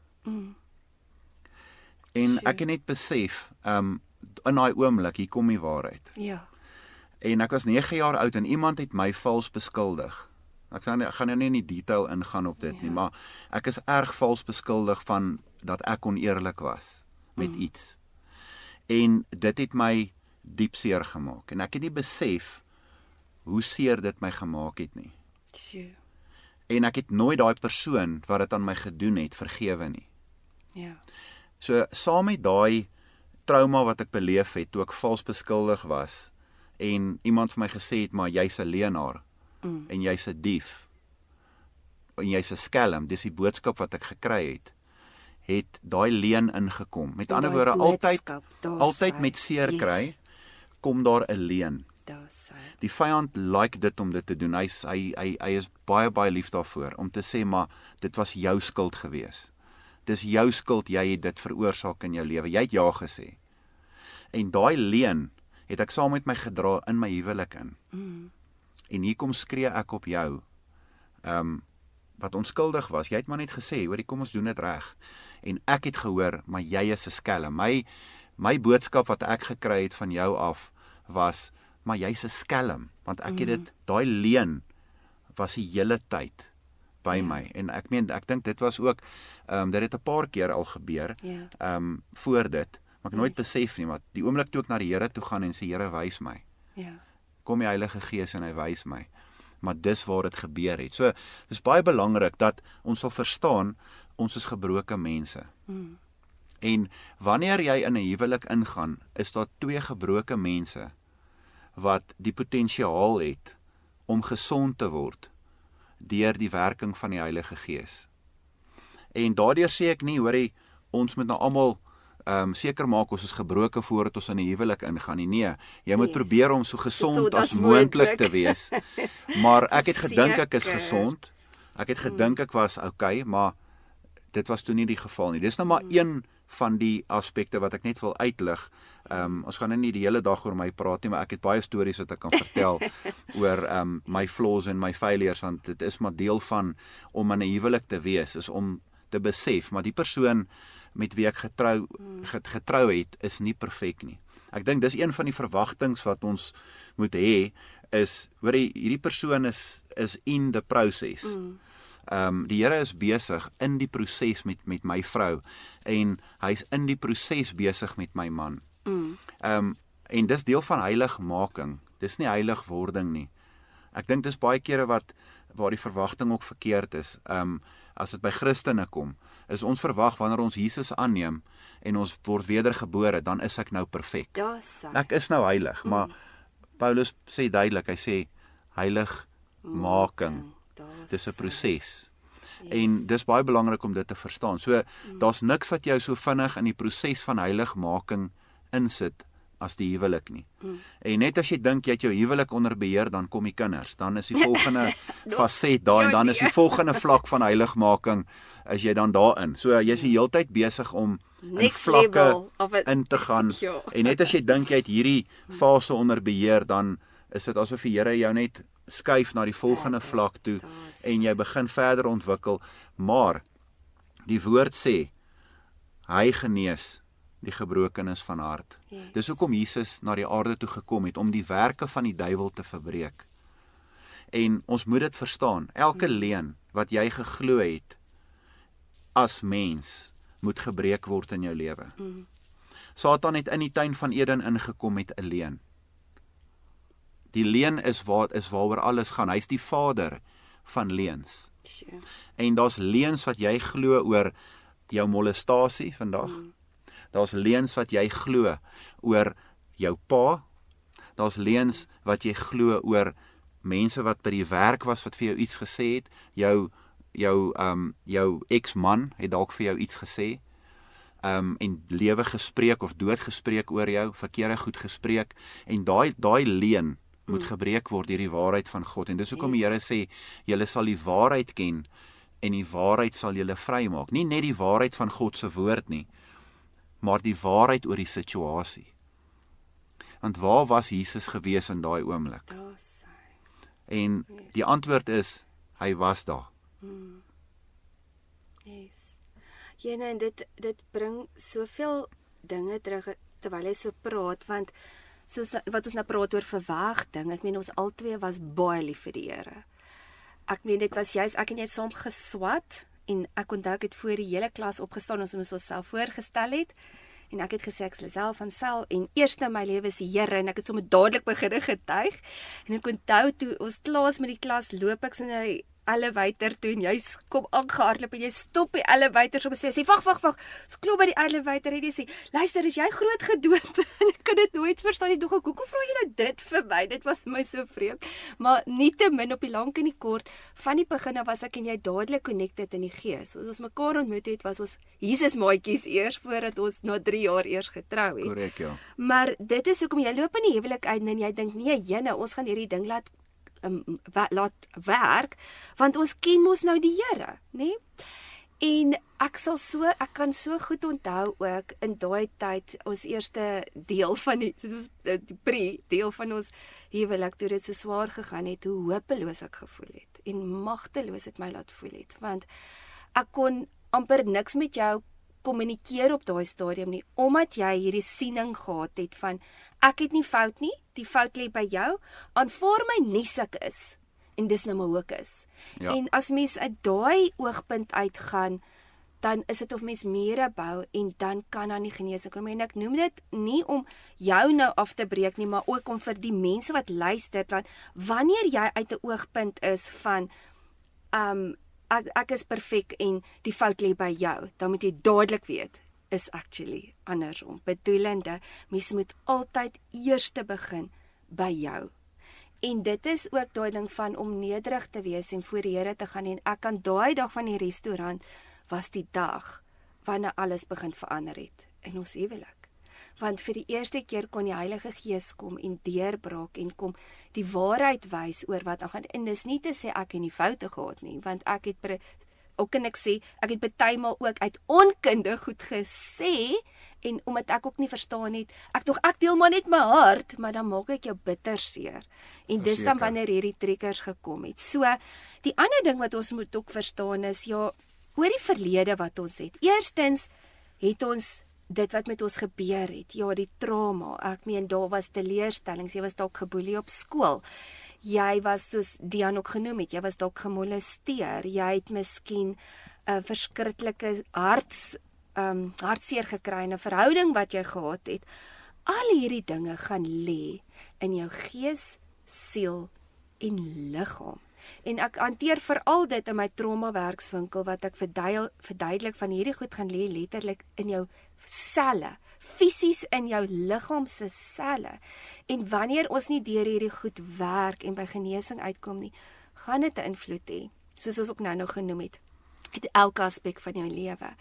En ek het net besef, in daai oomblik, hier kom die waarheid. Ja. En ek was 9 jaar oud en iemand het my vals beskuldig. Ek gaan nou nie in die detail ingaan op dit nie, maar ek is erg vals beskuldig van dat ek oneerlik was met iets. En dit het my diep seer gemaak. En ek het nie besef hoe seer dit my gemaak het nie. Sjoe. En ek het nooit daai persoon wat dit aan my gedoen het vergewe nie. Ja. So saam met daai trauma wat ek beleef het toe ek vals beskuldig was en iemand vir my gesê het maar jy's 'n leienaar en jy's 'n dief en jy's 'n skelm, dis die boodskap wat ek gekry het daai leuen ingekom. Met ander woorde altyd met seer kry kom daar 'n leuen. Die vyand like dit om dit te doen. Hy is baie lief daarvoor om te sê maar dit was jou skuld gewees. Dis jou skuld, jy het dit veroorsaak in jou lewe. Jy het ja gesê. En daai leuen het ek saam met my gedra in my huwelik in. En hier kom skree ek op jou. Wat onskuldig was. Jy het maar net gesê, hoorie, kom ons doen dit reg. En ek het gehoor, maar jy is 'n skelm. My boodskap wat ek gekry het van jou af was, maar jy's 'n skelm, want ek het dit, daai leuen was die hele tyd by my. En ek dink dit was ook dit het 'n paar keer al gebeur. Voor dit, maar ek nooit besef nie, maar die oomblik toe ek na die Here toe gaan en sê Here, wys my. Kom die Heilige Gees en hy wys my. Maar dis waar dit gebeur het. So, dis baie belangrik dat ons sal verstaan, ons is gebroke mense. En wanneer jy in 'n huwelik ingaan, is daar 2 gebroke mense wat die potensiaal het om gesond te word deur die werking van die Heilige Gees. En daardeur sê ek nie, hoorie, ons moet nou almal seker maak ons is gebroke voordat ons in 'n huwelik ingaan nie. Nee, jy moet probeer om so gesond as moontlik te wees. Maar ek het gedink ek is gesond. Ek het gedink ek was okay, maar dit was toe nie die geval nie. Dis nou maar een van die aspekte wat ek net wil uitlig. Ons gaan nou nie die hele dag oor my praat nie, maar ek het baie stories wat ek kan vertel oor my flaws en my failures, want dit is maar deel van om in 'n huwelik te wees, is om te besef, maar die persoon met wie ek getrou het, is nie perfek nie. Ek dink dis een van die verwagtinge wat ons moet hê, is, hoor jy, hierdie persoon is in the process. Die Here is besig in die proses met my vrou, en hy's in die proses besig met my man. En dis deel van heiligmaking, dis nie heiligwording nie. Ek dink dis baie kere waar die verwagting ook verkeerd is. As dit by Christene kom, is ons verwag wanneer ons Jesus aanneem en ons word wedergebore, dan is ek nou perfek. Ek is nou heilig, maar Paulus sê duidelik, hy sê heiligmaking. Dis 'n proses. En dis baie belangrik om dit te verstaan. So daar's niks wat jou so vinnig in die proses van heiligmaking insit as die huwelik nie. En net as jy dink jy het jou huwelik onder beheer, dan kom die kinders. Dan is die volgende faset daar en dan is die volgende vlak van heiligmaking is jy dan daarin. So jy's die heeltyd besig om in vlakke in te gaan. En net as jy dink jy het hierdie fase onder beheer, dan is dit asof die Here jou net skuif na die volgende vlak toe en jy begin verder ontwikkel. Maar die woord sê hy genees die gebrokenes van hart. Dis hoekom Jesus na die aarde toe gekom het, om die werke van die duiwel te verbreek. En ons moet dit verstaan, elke leuen wat jy geglo het, as mens, moet gebreek word in jou lewe. Satan het in die tuin van Eden ingekom met 'n leuen. Die leuen is waaroor alles gaan, hy is die vader van leuns. En daar's leuns wat jy glo oor jou molestasie vandag. Daar's leuns wat jy glo oor jou pa. Daar's leuns wat jy glo oor mense wat by die werk was wat vir jou iets gesê het. Jou ex-man het dalk vir jou iets gesê. En lewe gespreek of dood gespreek oor jou, verkeerde goed gespreek. En daai leuen moet gebreek word deur die waarheid van God. En dis hoekom die Here sê, julle sal die waarheid ken en die waarheid sal julle vrymaak. Nie net die waarheid van God se woord nie, maar die waarheid oor die situasie. Want waar was Jesus gewees in daai oomblik? En die antwoord is, hy was daar. Jene, en dit bring soveel dinge terug terwyl hy so praat, want soos wat ons nou praat oor verwagting, ek meen ons albei was baie lief vir die Here. Ek meen dit was juist ek en jy het saam geswat en ek onthou ek het voor die hele klas opgestaan ons moes onsself voorgestel het en ek het gesê ek is self van sel en eerste in my lewe is die Here en ek het sommer dadelik begin getuig en ek onthou toe ons klaar met die klas loop ek so na die elevator toe en jy kom aangehardloop en jy stop die elevator so sê wag, ons klop by die elevator en jy sê, luister, is jy groot gedoop? En ek kan dit nooit verstaan, jy dog, hoekom vra jy nou dit vir my? Dit was my so vreemd, maar nietemin op die lank en die kort, van die begin af was ek en jy dadelik connected in die gees. As ons mekaar ontmoet het, was ons Jesus maatjies eers, voordat ons na 3 jaar eers getrou het. Korrek, ja. Maar dit is hoekom jy loop in die huwelik uit en jy dink, nee, jene, ons gaan hierdie ding laat werk, want ons ken mos nou die Here, né? En ek kan so goed onthou ook in daai tyd ons eerste deel van die deel van ons huwelik toe dit so swaar gegaan het, hoe hopeloos ek gevoel het en magteloos het my laat voel het, want ek kon amper niks met jou kommunikeer op daai stadium nie, omdat jy hierdie siening gehad het van, ek het nie fout nie, die fout lê by jou, aanvaar my nie ek is, en dis nou maar hoe ek is. Ja. En as mens uit daai oogpunt uitgaan, dan is dit of mens mure bou, en dan kan dan die genesing kom, en ek noem dit nie om jou nou af te breek nie, maar ook om vir die mense wat luister, want wanneer jy uit 'n oogpunt is van, ek is perfek en die fout lê by jou, dan moet jy dadelik weet, is actually andersom. Bedoelende, mens moet altyd eers te begin by jou. En dit is ook daai ding van om nederig te wees en voor die Here te gaan, en ek kan daai dag van die restaurant, was die dag, wanneer alles begin verander het, in ons huwelik. Want vir die eerste keer kon die Heilige Gees kom en deurbraak en kom die waarheid wys oor wat aangaan. En dis nie te sê ek het nie foute gehad nie, want ek het ook kan ek sê, ek het partymal ook uit onkunde goed gesê, en omdat ek ook nie verstaan het, ek deel maar net my hart, maar dan maak ek jou bitter seer. En dis dan wanneer hierdie trekkers gekom het. So, die ander ding wat ons moet ook verstaan is, ja, oor die verlede wat ons het. Eerstens het ons dit wat met ons gebeur het, ja, die trauma, ek meen, daar was teleurstellings, jy was dalk geboelie op skool, jy was, soos Dian ook genoem het, jy was dalk gemolesteer, jy het miskien 'n verskriklike hartseer gekry in 'n verhouding wat jy gehad het. Al hierdie dinge gaan lê in jou gees, siel en liggaam. En ek hanteer veral dit in my trauma-werkswinkel, wat ek verduidelik van hierdie goed gaan lê letterlik in jou selle, fisies in jou liggaam se selle. En wanneer ons nie deur hierdie goed werk en by genesing uitkom nie, gaan dit 'n invloed hê, soos ons ook nou genoem het, uit elke aspek van jou lewe.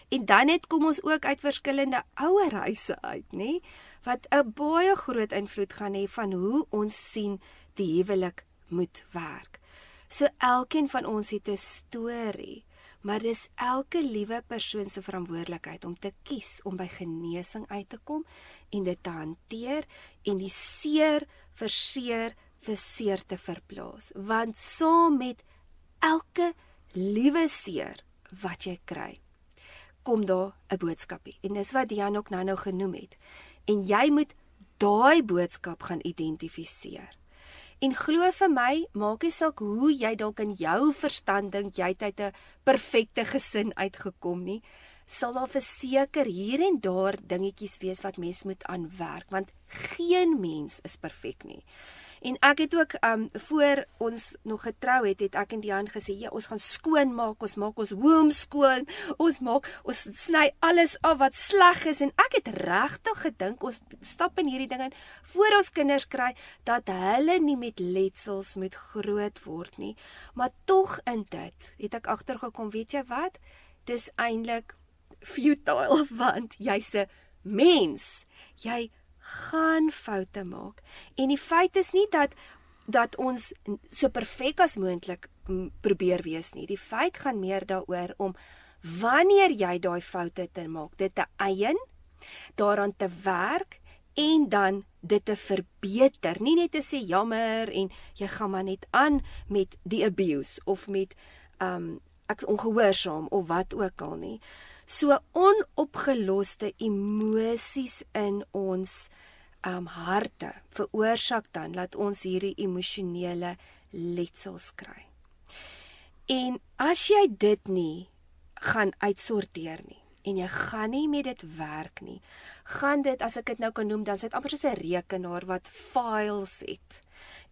En dan het kom ons ook uit verskillende ouerhuise uit, nê, wat 'n baie groot invloed gaan hê van hoe ons sien die huwelik moet werk. So elkeen van ons het 'n storie, maar dis elke liewe persoon se verantwoordelikheid om te kies om by genesing uit te kom en dit te hanteer en die seer vir seer te verplaas. Want saam met elke liewe seer wat jy kry, kom daar 'n boodskapie. En dis wat Jan ook nou genoem het. En jy moet daai boodskap gaan identifiseer. En glo vir my, maak nie saak hoe jy dalk in jou verstand dink jy het uit 'n perfekte gesin uitgekom nie, sal daar verseker hier en daar dingetjies wees wat mens moet aanwerk, want geen mens is perfek nie. En ek het ook, voor ons nog getrou het ek en Dian gesê, ja, ons gaan skoon maak, ons maak ons womb skoon, ons sny alles af wat sleg is, en ek het regtig gedink, ons stap in hierdie ding in, voor ons kinders kry, dat hulle nie met letsels moet groot word nie, maar tog in dit, het ek agtergekom, weet jy wat, dis eintlik futile, want jy's 'n mens, jy gaan foute maak. En die feit is nie dat ons so perfek as moontlik probeer wees nie. Die feit gaan meer daaroor om wanneer jy daai foute te maak, dit te eien, daaraan te werk en dan dit te verbeter. Nie net te sê jammer en jy gaan maar net aan met die abuse of met ek is ongehoorsaam of wat ook al nie. So onopgeloste emosies in ons harte veroorsaak dan dat ons hierdie emosionele letsels kry. En as jy dit nie gaan uitsorteer nie, en jy gaan nie met dit werk nie, gaan dit, as ek dit nou kan noem, dan is dit amper soos 'n rekenaar wat files het.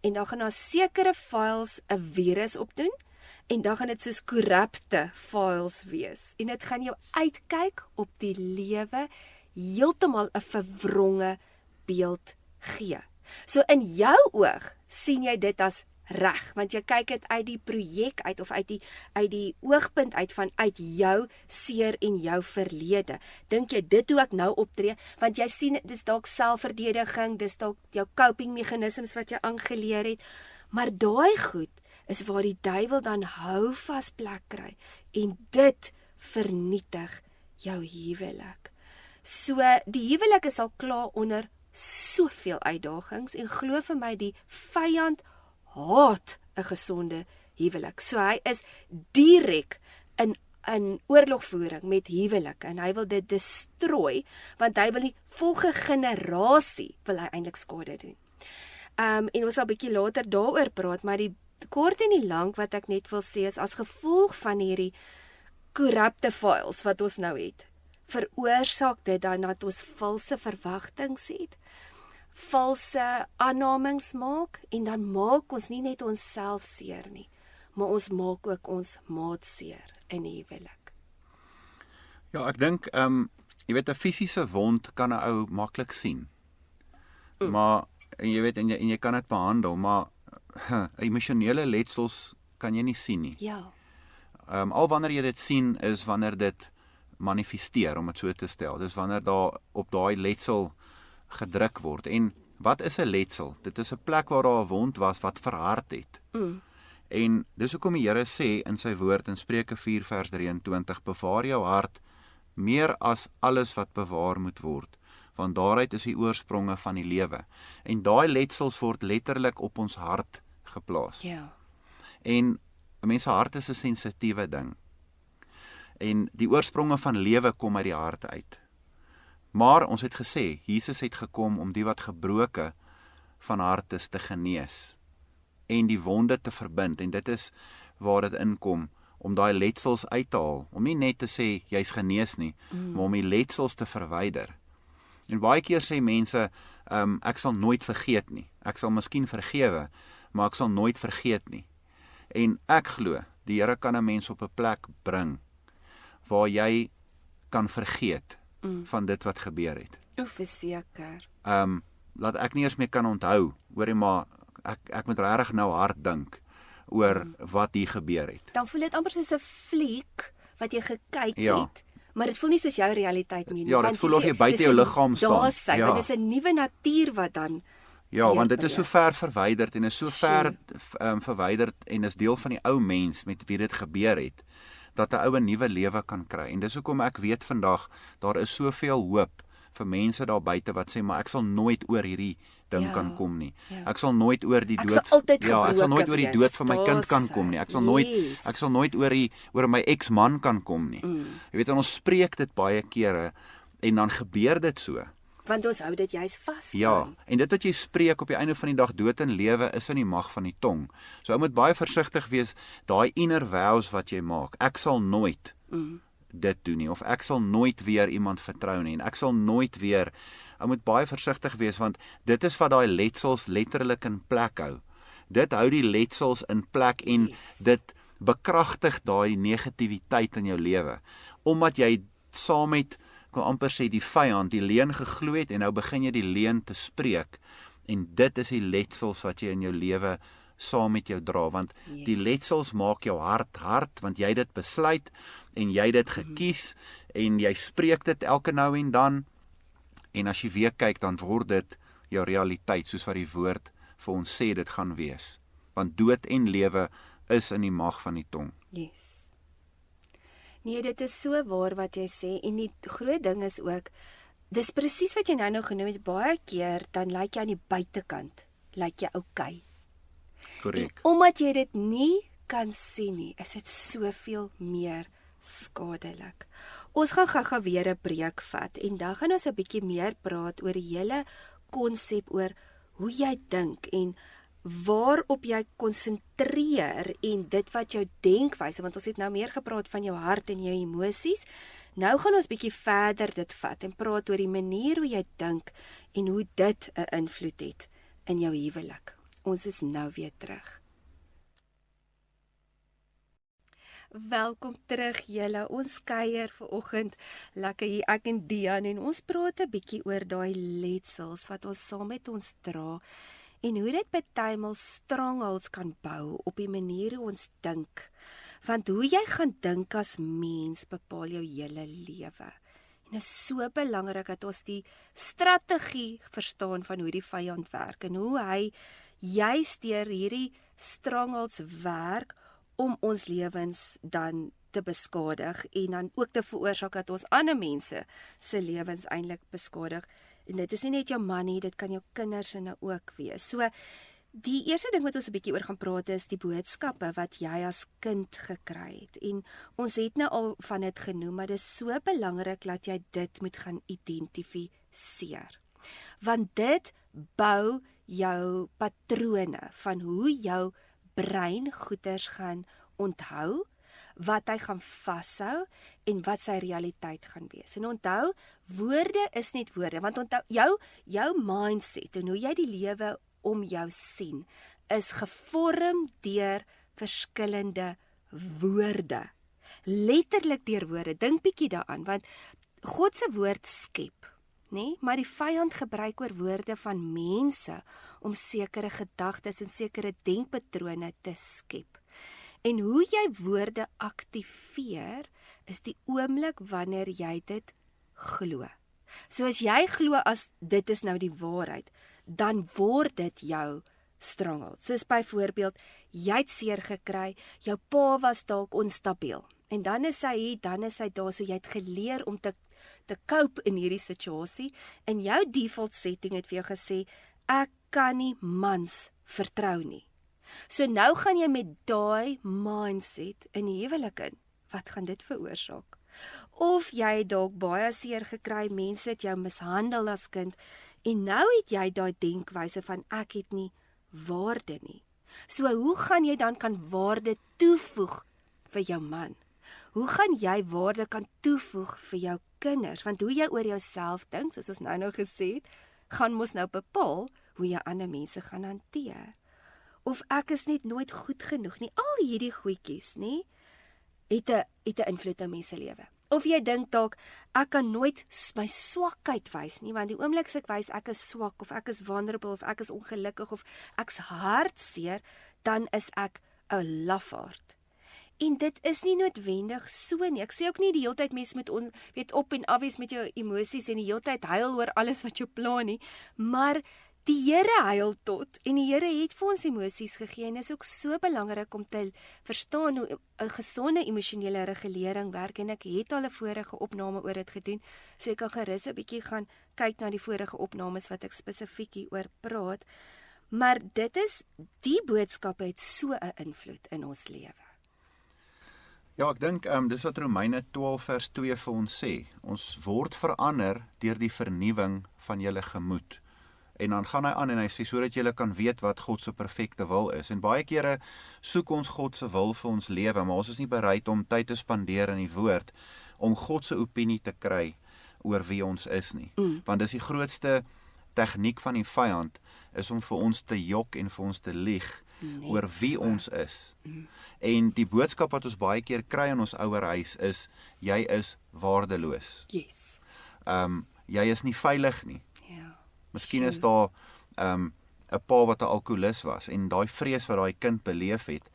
En dan gaan daar sekere files 'n virus opdoen, en dan gaan dit soos korrupte files wees. En dit gaan jou uitkyk op die lewe heeltemal 'n verwronge beeld gee. So in jou oog sien jy dit as reg, want jy kyk dit uit die projek uit of uit die oogpunt uit jou seer en jou verlede. Dink jy dit hoe ek nou optree, want jy sien dis dalk selfverdediging, dis dalk jou coping meganismes wat jy aangeleer het, maar daai goed is waar die duiwel dan hou vas plek kry en dit vernietig jou huwelik. So die huwelik is al klaar onder soveel uitdagings en glo vir my die vyand haat 'n gesonde huwelik. So hy is direk in oorlogvoering met huwelike en hy wil dit destrooi want hy wil die volgende generasie wil hy eintlik skade doen. En ons sal 'n bietjie later daaroor praat, maar die kort en die lank wat ek net wil sê is as gevolg van hierdie korrupte files wat ons nou het, veroorsaak dit dan dat ons valse verwagtinge het, valse aannames maak en dan maak ons nie net onsself seer nie, maar ons maak ook ons maat seer in die huwelik. Ja, ek dink jy weet 'n fisiese wond kan 'n ou maklik sien. Maar en jy weet en jy kan dit behandel, maar emosionele letsels kan jy nie sien nie. Ja. Al wanneer jy dit sien is wanneer dit manifesteer, om dit so te stel. Dis wanneer daar op daai letsel gedruk word. En wat is 'n letsel? Dit is 'n plek waar daar 'n wond was wat verhard het. En dis hoekom die Here sê in sy woord in Spreuke 4 vers 23, bewaar jou hart meer as alles wat bewaar moet word, want daaruit is die oorspronge van die lewe. En daai letsels word letterlik op ons hart geplaas. Ja. En 'n mens se hart is 'n sensitiewe ding. En die oorspronge van lewe kom uit die hart uit. Maar ons het gesê, Jesus het gekom om die wat gebroke van hart is te genees en die wonde te verbind, en dit is waar dit inkom, om daai letsels uit te haal, om nie net te sê jy's genees nie, maar om die letsels te verwyder. En baie keer sê mense, ek sal nooit vergeet nie, ek sal miskien vergewe, maar ek sal nooit vergeet nie. En ek glo, die Here kan 'n mens op 'n plek bring, waar jy kan vergeet van dit wat gebeur het. Verseker. Laat ek nie eers meer kan onthou, hoorie maar, ek moet regtig nou hard dink, oor wat hier gebeur het. Dan voel dit amper soos 'n fliek wat jy gekyk Ja. het, maar dit voel nie soos jou realiteit nie. Ja, dit voel of jy buite jou liggaam staan. Daar sy, Ja. want dis 'n nuwe natuur wat dan Ja, want dit is so deurbreek. ver verwyderd en is so ver verwyderd en is deel van die ou mens met wie dit gebeur het, dat 'n ou 'n nuwe lewe kan kry. En dis hoekom ek weet vandag, daar is soveel hoop vir mense daar buite wat sê, maar ek sal nooit oor hierdie ding Ja, kan kom nie. ja. Ek sal nooit oor die Ek dood sal altyd ek sal nooit gebroken oor die wees. dood van my kind kan Daar's kom nie. hy. Ek sal nooit oor my ex-man kan kom nie. Jy weet, en ons spreek dit baie kere en dan gebeur dit so. Want ons hou dit juist vas. Ja, dan. en dit wat jy spreek op die einde van die dag, dood en lewe, is in die mag van die tong. So ou moet baie versigtig wees, daai inner vows wat jy maak. Ek sal nooit dit doen nie, of ek sal nooit weer iemand vertrou nie, en ek sal nooit weer, ou moet baie versigtig wees, want dit is wat daai letsels letterlik in plek hou. Dit hou die letsels in plek en dit bekragtig daai negativiteit in jou lewe, omdat jy saam met, ek wil amper sê, die vyand, die leuen geglo het, en nou begin jy die leuen te spreek, en dit is die letsels wat jy in jou lewe saam met jou dra, want die letsels maak jou hart, want jy dit besluit, en jy dit gekies, en jy spreek dit elke nou en dan, en as jy weer kyk, dan word dit jou realiteit, soos wat die woord vir ons sê dit gaan wees, want dood en lewe is in die mag van die tong. Yes. Nee, dit is so waar wat jy sê, en die groot ding is ook, dis presies wat jy nou genoem het, baie keer, dan lyk jy aan die buitekant, lyk jy okay. Korrek. En omdat jy dit nie kan sien nie, is dit soveel meer skadelik. Ons gaan gou-gou weer 'n breek vat, en dan gaan ons 'n bietjie meer praat oor die hele konsep oor hoe jy dink, en waarop jy konsentreer, en dit wat jou denkwyse, want ons het nou meer gepraat van jou hart en jou emosies. Nou gaan ons bietjie verder dit vat en praat oor die manier hoe jy dink en hoe dit 'n invloed het in jou huwelik. Ons is nou weer terug. Welkom terug julle. Ons kuier vanoggend lekker hier, ek en Dian, en ons praat 'n bietjie oor daai letsels wat ons saam met ons dra, en hoe dit partymal strongholds kan bou op die manier hoe ons dink. Want hoe jy gaan dink as mens bepaal jou hele lewe. En dit is so belangrik dat ons die strategie verstaan van hoe die vyand werk, en hoe hy juist deur hierdie strongholds werk om ons lewens dan te beskadig, en dan ook te veroorsaak dat ons ander mense se lewens eintlik beskadig. En dit is nie net jou man nie, dit kan jou kinders en ook wees. So, die eerste ding wat ons 'n bietjie oor gaan praat is die boodskappe wat jy as kind gekry het. En ons het nou al van dit genoem, maar dit is so belangrik dat jy dit moet gaan identifiseer. Want dit bou jou patrone van hoe jou brein goeters gaan onthou, wat hy gaan vashou en wat sy realiteit gaan wees. En onthou, woorde is net woorde, want onthou, jou mindset en hoe jy die lewe om jou sien, is gevorm deur verskillende woorde. Letterlik deur woorde. Dink bietjie daaraan, want God se woord skep, nê? Maar die vyand gebruik oor woorde van mense om sekere gedagtes en sekere denkpatrone te skep. En hoe jy woorde aktiveer, is die oomblik wanneer jy dit glo. So as jy glo as dit is nou die waarheid, dan word dit jou stronghold. Soos byvoorbeeld, jy het seer gekry, jou pa was dalk onstabiel, en dan is hy daar, so jy het geleer om te cope in hierdie situasie, en jou default setting het vir jou gesê, ek kan nie mans vertrou nie. So nou gaan jy met daai mindset in die huwelik in. Wat gaan dit veroorsaak? Of jy het dalk baie seer gekry, mense het jou mishandel as kind, en nou het jy daai denkwyse van ek het nie waarde nie. So hoe gaan jy dan kan waarde toevoeg vir jou man? Hoe gaan jy waarde kan toevoeg vir jou kinders? Want hoe jy oor jouself dink, soos ons nou gesê het, gaan mos nou bepaal hoe jy ander mense gaan hanteer. Of ek is net nooit goed genoeg nie. Al hierdie goedjies, nie, het 'n invloed op mense lewe. Of jy dink dalk ek kan nooit my swakheid wys nie, want die oomblik as ek wys ek is swak of ek is vulnerable of ek is ongelukkig of ek's hartseer, dan is ek 'n lafaard. En dit is nie noodwendig so nie. Ek sê ook nie die hele tyd mense moet ons weet op en af wees met jou emosies en die hele tyd huil oor alles wat jou pla nie, maar die Here huil tot en die Here het vir ons emosies gegee en is ook so belangrik om te verstaan hoe 'n gesonde emosionele regulering werk en ek het al 'n vorige opname oor dit gedoen, so ek kan gerus 'n bietjie gaan kyk na die vorige opnames wat ek spesifiek hieroor praat. Maar dit is die boodskappe het so 'n invloed in ons lewe. Ja, ek dink dis wat Romeine 12 vers 2 vir ons sê. Ons word verander deur die vernuwing van julle gemoed. En dan gaan hy aan en hy sê sodat julle kan weet wat God se perfekte wil is. En baie kere soek ons God se wil vir ons lewe, maar ons is nie bereid om tyd te spandeer in die woord om God se opinie te kry oor wie ons is nie. Want dis die grootste tegniek van die vyand is om vir ons te jok en vir ons te lieg oor wie ons is. En die boodskap wat ons baie keer kry in ons ouerhuis is jy is waardeloos. Yes. Jy is nie veilig nie. Ja. Miskien is daar 'n pa wat 'n alkoholist was en daai vrees wat daai kind beleef het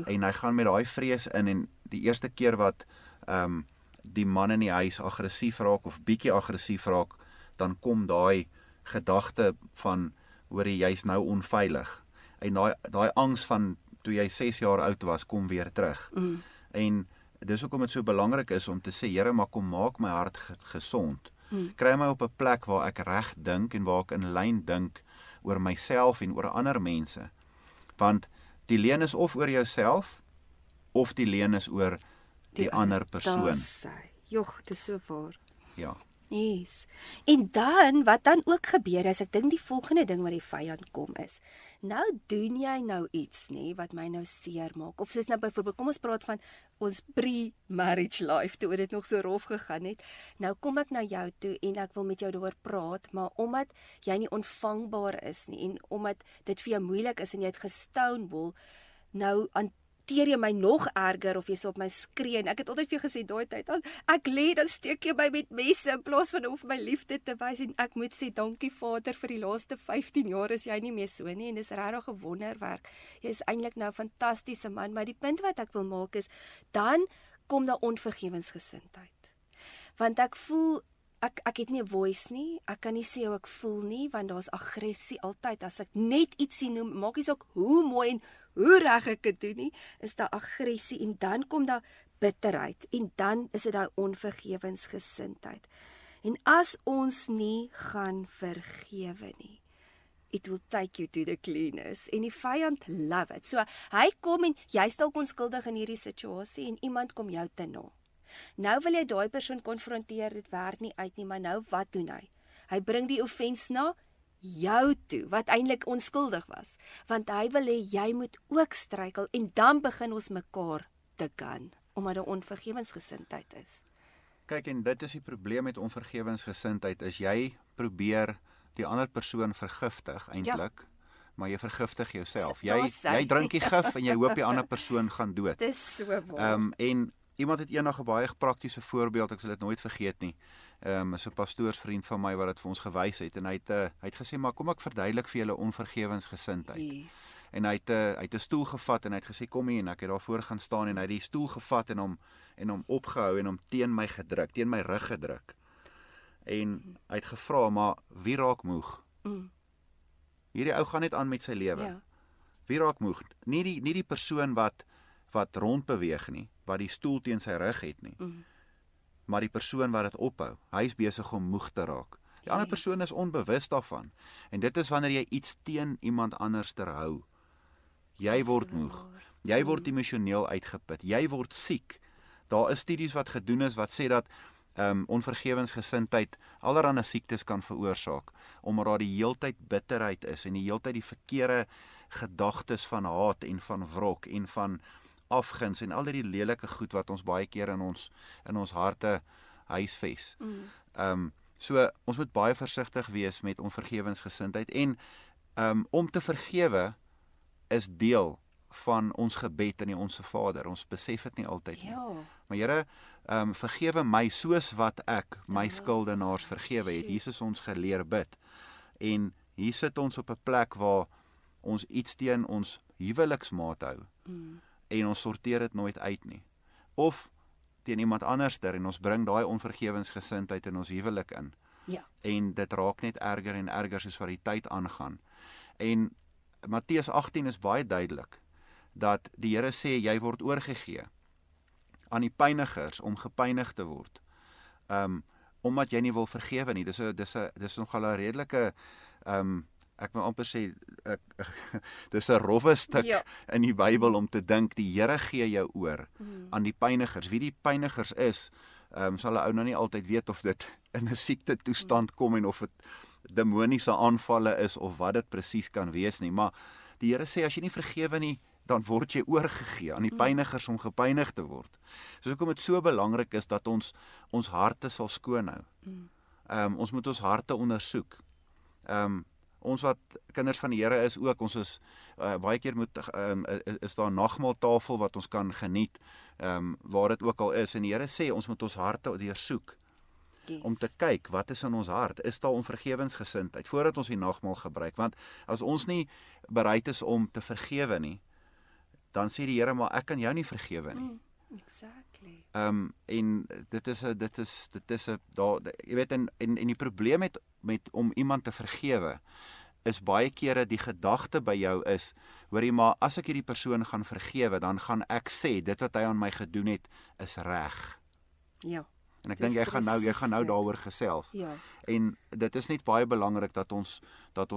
en hy gaan met daai vrees in en die eerste keer wat die man in die huis aggressief raak of bietjie aggressief raak, dan kom daai gedagte van hoor jy's nou onveilig. En daai angs van toe jy 6 jaar oud was kom weer terug. En dis hoekom dit so belangrik is om te sê Here, maar kom maak my hart gesond. Kry my op 'n plek waar ek reg dink en waar ek in lyn dink oor myself en oor ander mense. Want die leuen is of oor jouself of die leuen is oor die ander persoon. Jogg, dit is so waar. Ja. Yes. En dan, wat dan ook gebeur is, ek dink die volgende ding wat die vyand kom is, nou doen jy nou iets, nê, wat my nou seer maak, of soos nou byvoorbeeld, kom ons praat van ons pre-marriage life, toe dit nog so rof gegaan het, nou kom ek na jou toe en ek wil met jou daaroor praat, maar omdat jy nie ontvangbaar is nie, en omdat dit vir jou moeilik is en jy het gestonewall, nou hanteer jy my nog erger of jy sal op my skree en ek het altyd vir jou gesê daai tyd, ek lê dan steek jy my met messe in plaas van om vir my liefde te wys en ek moet sê dankie Vader vir die laaste 15 jaar is jy nie meer so nie en dis regtig 'n wonderwerk. Jy is eintlik nou 'n fantastiese man, maar die punt wat ek wil maak is dan kom daar onvergewensgesindheid. Want ek voel ek het nie 'n voice nie, ek kan nie sê hoe ek voel nie, want daar's aggressie altyd, as ek net ietsie noem, maak nie saak hoe mooi en hoe reg ek dit doen nie, is daar aggressie en dan kom daar bitterheid en dan is dit daai onvergewensgesindheid. En as ons nie gaan vergewe nie, it will take you to the cleaners. En die vyand love it. So hy kom en jy is dalk onskuldig in hierdie situasie en iemand kom jou te na. Nou wil jy daai persoon konfronteer, dit werk nie uit nie, maar nou wat doen hy? Hy bring die offens na jou toe, wat eintlik onskuldig was, want hy wil hê jy moet ook struikel en dan begin ons mekaar te kan, omdat daar onvergewensgesindheid is. Kyk, en dit is die probleem met onvergewensgesindheid, is jy probeer die ander persoon vergiftig eintlik, maar jy vergiftig jouself. Jy drink die gif en jy hoop die ander persoon gaan dood. Dis so waar. En iemand het eendag 'n baie praktiese voorbeeld, ek sal dit nooit vergeet nie. Is 'n pastoorsvriend van my wat dit vir ons gewys het en hy het gesê maar kom ek verduidelik vir julle onvergewensgesindheid. Yes. En hy het 'n stoel gevat en hy het gesê kom hier en ek het daar voor gaan staan en hy het die stoel gevat en hom opgehou en hom teen my gedruk, teen my rug gedruk. En hy het gevra maar wie raak moeg? Hierdie ou gaan net aan met sy lewe. Ja. Wie raak moeg? Nie die persoon wat rondbeweeg nie, wat die stoel teen sy rug het nie. Maar die persoon wat dit ophou, hy is besig om moeg te raak. Die ander persoon is onbewus daarvan. En dit is wanneer jy iets teen iemand anders terhou. Jy word moeg. Jy word emosioneel uitgeput. Jy word siek. Daar is studies wat gedoen is wat sê dat onvergewensgesindheid allerlei siektes kan veroorsaak, omdat daar die heeltyd bitterheid is en die heeltyd die verkeerde gedagtes van haat en van wrok en van afguns en al die lelike goed wat ons baie keer in ons harte huisves. So ons moet baie versigtig wees met onvergewensgesindheid en om te vergewe is deel van ons gebed in die Onse Vader. Ons besef dit nie altyd nie. Ja. Maar Here, vergewe my soos wat ek my skuldenaars vergewe het. Jesus ons geleer bid. En hier sit ons op 'n plek waar ons iets teen ons huweliksmaat hou en ons sorteer dit nooit uit nie. Of teen iemand anderster en ons bring daai onvergewensgesindheid in ons huwelik in. Ja. En dit raak net erger en erger soos wat die tyd aangaan. En Matteus 18 is baie duidelik dat die Here sê jy word oorgegee aan die pynigers om gepynig te word. Omdat jy nie wil vergewe nie. Dis nogal 'n redelike ek wil amper sê dis 'n rowwe stuk in die Bybel om te dink die Here gee jou oor aan die pynigers. Wie die pynigers is, sal 'n ou nou nie altyd weet of dit in 'n siekte toestand kom en of dit demoniese aanvalle is of wat dit presies kan wees nie. Maar die Here sê as jy nie vergewe nie, dan word jy oorgegee aan die pynigers om gepynig te word. So hoekom dit so belangrik is dat ons harte sal skoon hou. Ons moet ons harte ondersoek. Ons wat kinders van die Here is ook, ons is baie keer is daar 'n nagmaaltafel wat ons kan geniet, waar dit ook al is, en die Here sê ons moet ons harte deursoek, om te kyk wat is in ons hart, is daar onvergewensgesindheid, voordat ons die nagmaal gebruik, want as ons nie bereid is om te vergewe nie, dan sê die Here, maar ek kan jou nie vergewe nie. Exactly. En dit is jy weet, en die probleem met om iemand te vergewe is baie kere die gedagte by jou is, hoorie, maar as ek hierdie persoon gaan vergewe, dan gaan ek sê dit wat hy aan my gedoen het is reg. Ja. En ek dink jy gaan nou daaroor gesels. Ja. En dit is net baie belangrik dat ons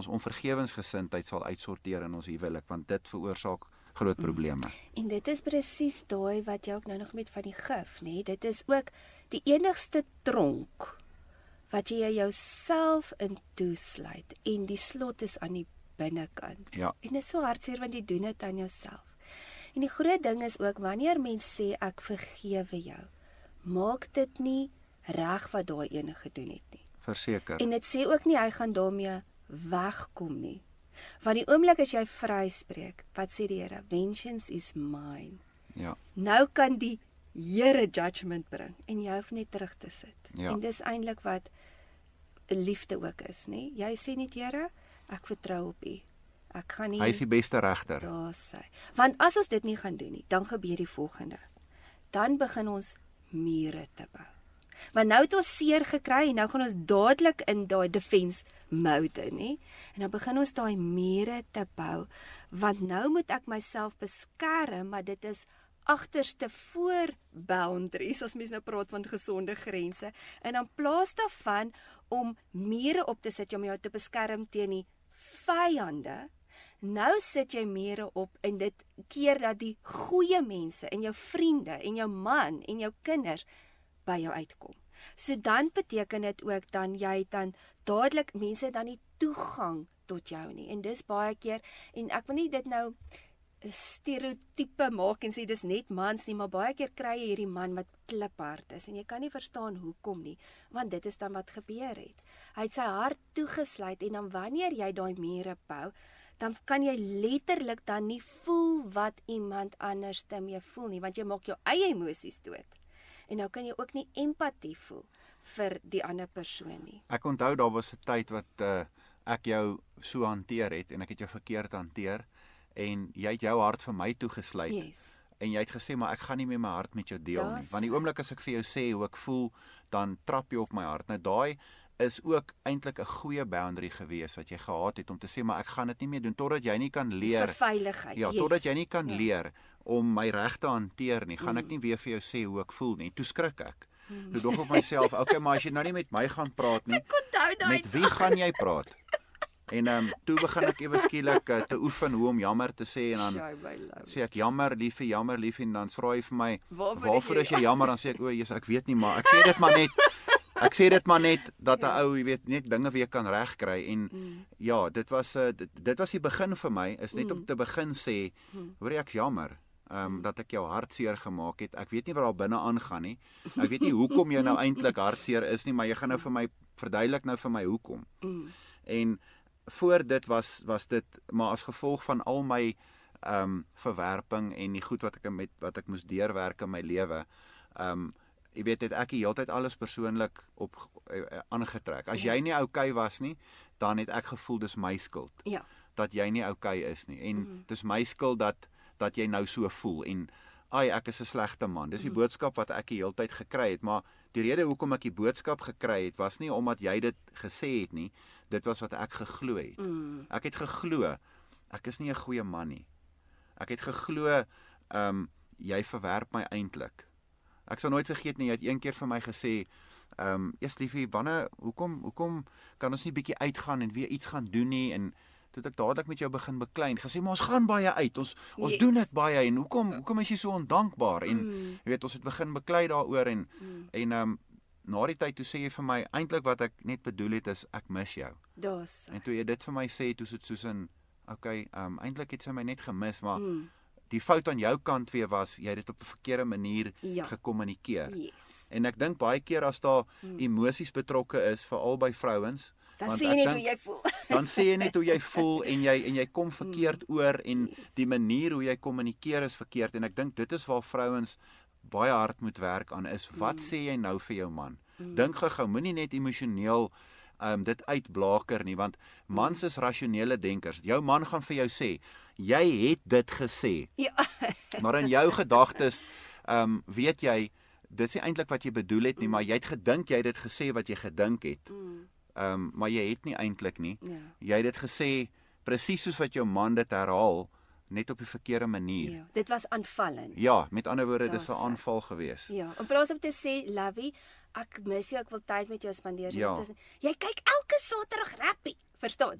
onvergewensgesindheid sal uitsorteer in ons huwelik, want dit veroorsaak groot probleme. En dit is presies daai wat jy ook nou nog met van die gif, nê? Dit is ook die enigste tronk wat jy jouself in toesluit en die slot is aan die binnekant. Ja. En dit is so hartseer want jy doen dit aan jouself. En die groot ding is ook wanneer mense sê ek vergewe jou, maak dit nie reg wat daai ene gedoen het nie. Verseker. En dit sê ook nie hy gaan daarmee wegkom nie. Want die oomblik as jy vryspreek, wat sê die Here? Vengeance is mine. Ja. Nou kan die Here judgment bring en jy hoef net terug te sit. Ja. En dis eintlik wat liefde ook is, nê? Jy sê net Here, ek vertrou op U. Ek gaan nie. Hy is die beste regter. Daar sê. Want as ons dit nie gaan doen nie, dan gebeur die volgende. Dan begin ons mure te bou. Want nou het ons seer gekry en nou gaan ons dadelik in daai defense mode in, nê? En dan begin ons daai mure te bou, want nou moet ek myself beskerm, maar dit is agterste voor boundaries, as mens nou praat van gesonde grense, en dan plaas daarvan om mure op te sit om jou te beskerm teen die vyande. Nou sit jy mure op en dit keer dat die goeie mense en jou vriende en jou man en jou kinders by jou uitkom. So dan beteken dit ook dan jy dan dadelik mense dan nie toegang tot jou nie. En dis baie keer, en ek wil nie dit nou 'n stereotipe maak en sê dis net mans nie, maar baie keer kry jy hierdie man wat kliphard is en jy kan nie verstaan hoekom nie, want dit is dan wat gebeur het. Hy het sy hart toegesluit en dan wanneer jy daai mure bou, dan kan jy letterlik dan nie voel wat iemand anders te mee voel nie, want jy maak jou eie emosies dood. En nou kan jy ook nie empatie voel vir die ander persoon nie. Ek onthou daar was 'n tyd wat ek jou so hanteer het en ek het jou verkeerd hanteer en jy het jou hart vir my toegesluit. Yes. En jy het gesê maar ek gaan nie meer my hart met jou deel nie, want die oomblik as ek vir jou sê hoe ek voel, dan trap jy op my hart. Nou daai is ook eintlik 'n goeie boundary gewees wat jy gehad het om te sê maar ek gaan dit nie meer doen totdat jy nie kan leer vir veiligheid. Ja, totdat jy nie kan leer om my reg te hanteer nie, gaan ek nie weer vir jou sê hoe ek voel nie. Toe skrik ek. Toe dog op myself, okay, maar as jy nou nie met my gaan praat nie, met wie gaan jy praat? En toe begin ek ewe skielik te oefen hoe om jammer te sê en dan sê ek jammer liefie en dan vra hy vir my waarvoor is jy jammer, dan sê ek o, Jesus, ek weet nie, maar ek sê dit maar net dat 'n ou, jy weet, net dinge weer kan regkry en ja, dit was die begin vir my, is net om te begin sê, hoor ek's jammer. Dat ek jou hartseer gemaak het. Ek weet nie wat daar binne aangaan nie. Ek weet nie hoekom jy nou eintlik hartseer is nie, maar jy gaan nou vir my verduidelik nou vir my hoekom. En voor dit was dit maar as gevolg van al my verwerping en die goed wat ek moes deurwerk in my lewe. Jy weet, het ek die hele tyd alles persoonlik aangetrek. As jy nie okay was nie, dan het ek gevoel dis my skuld. Ja. dat jy nie okay is nie en dis my skuld dat jy nou so voel en ek is 'n slegte man. Dis die boodskap wat ek die hele tyd gekry het, maar die rede hoekom ek die boodskap gekry het was nie omdat jy dit gesê het nie, dit was wat ek geglo het. Ek het geglo ek is nie 'n goeie man nie. Ek het geglo jy verwerp my eintlik. Ek sal nooit vergeet nie, jy het een keer vir my gesê, eers liefie, hoekom kan ons nie bietjie uitgaan en weer iets gaan doen nie en toe ek dadelik met jou begin beklein, gesê maar ons gaan baie uit, ons doen dit baie en hoekom is jy so ondankbaar en jy weet ons het begin beklei daaroor en na die tyd toe sê jy vir my eintlik wat ek net bedoel het is ek mis jou. En toe jy dit vir my sê, toe sit soos in okay, eintlik het sy my net gemis, maar die fout aan jou kant weer was, jy het dit op 'n verkeerde manier gekommunikeer. En ek dink baie keer as daar emosies betrokke is, veral by vrouens, dan sê jy net hoe jy voel. Dan sê jy net hoe jy voel en jy kom verkeerd oor en die manier hoe jy kommunikeer is verkeerd en ek dink dit is waar vrouens baie hard moet werk aan is, wat sê jy nou vir jou man? Dink gou, moenie net emosioneel dit uitblaker nie, want mans is rasionele denkers. Jou man gaan vir jou sê, jy het dit gesê. Maar in jou gedagtes, weet jy, dit is nie eintlik wat jy bedoel het nie, maar jy het gedink jy het dit gesê wat jy gedink het. Maar jy het nie eintlik nie. Jy het dit gesê presies soos wat jou man dit herhaal, net op die verkeerde manier. Dit was aanvallend. Ja, met ander woorde, dit is 'n aanval gewees. In plaas om te sê, Lovey, ek mis jou, ek wil tyd met jou spandeer. Jy kyk elke Saterdag rugby. Verstaan?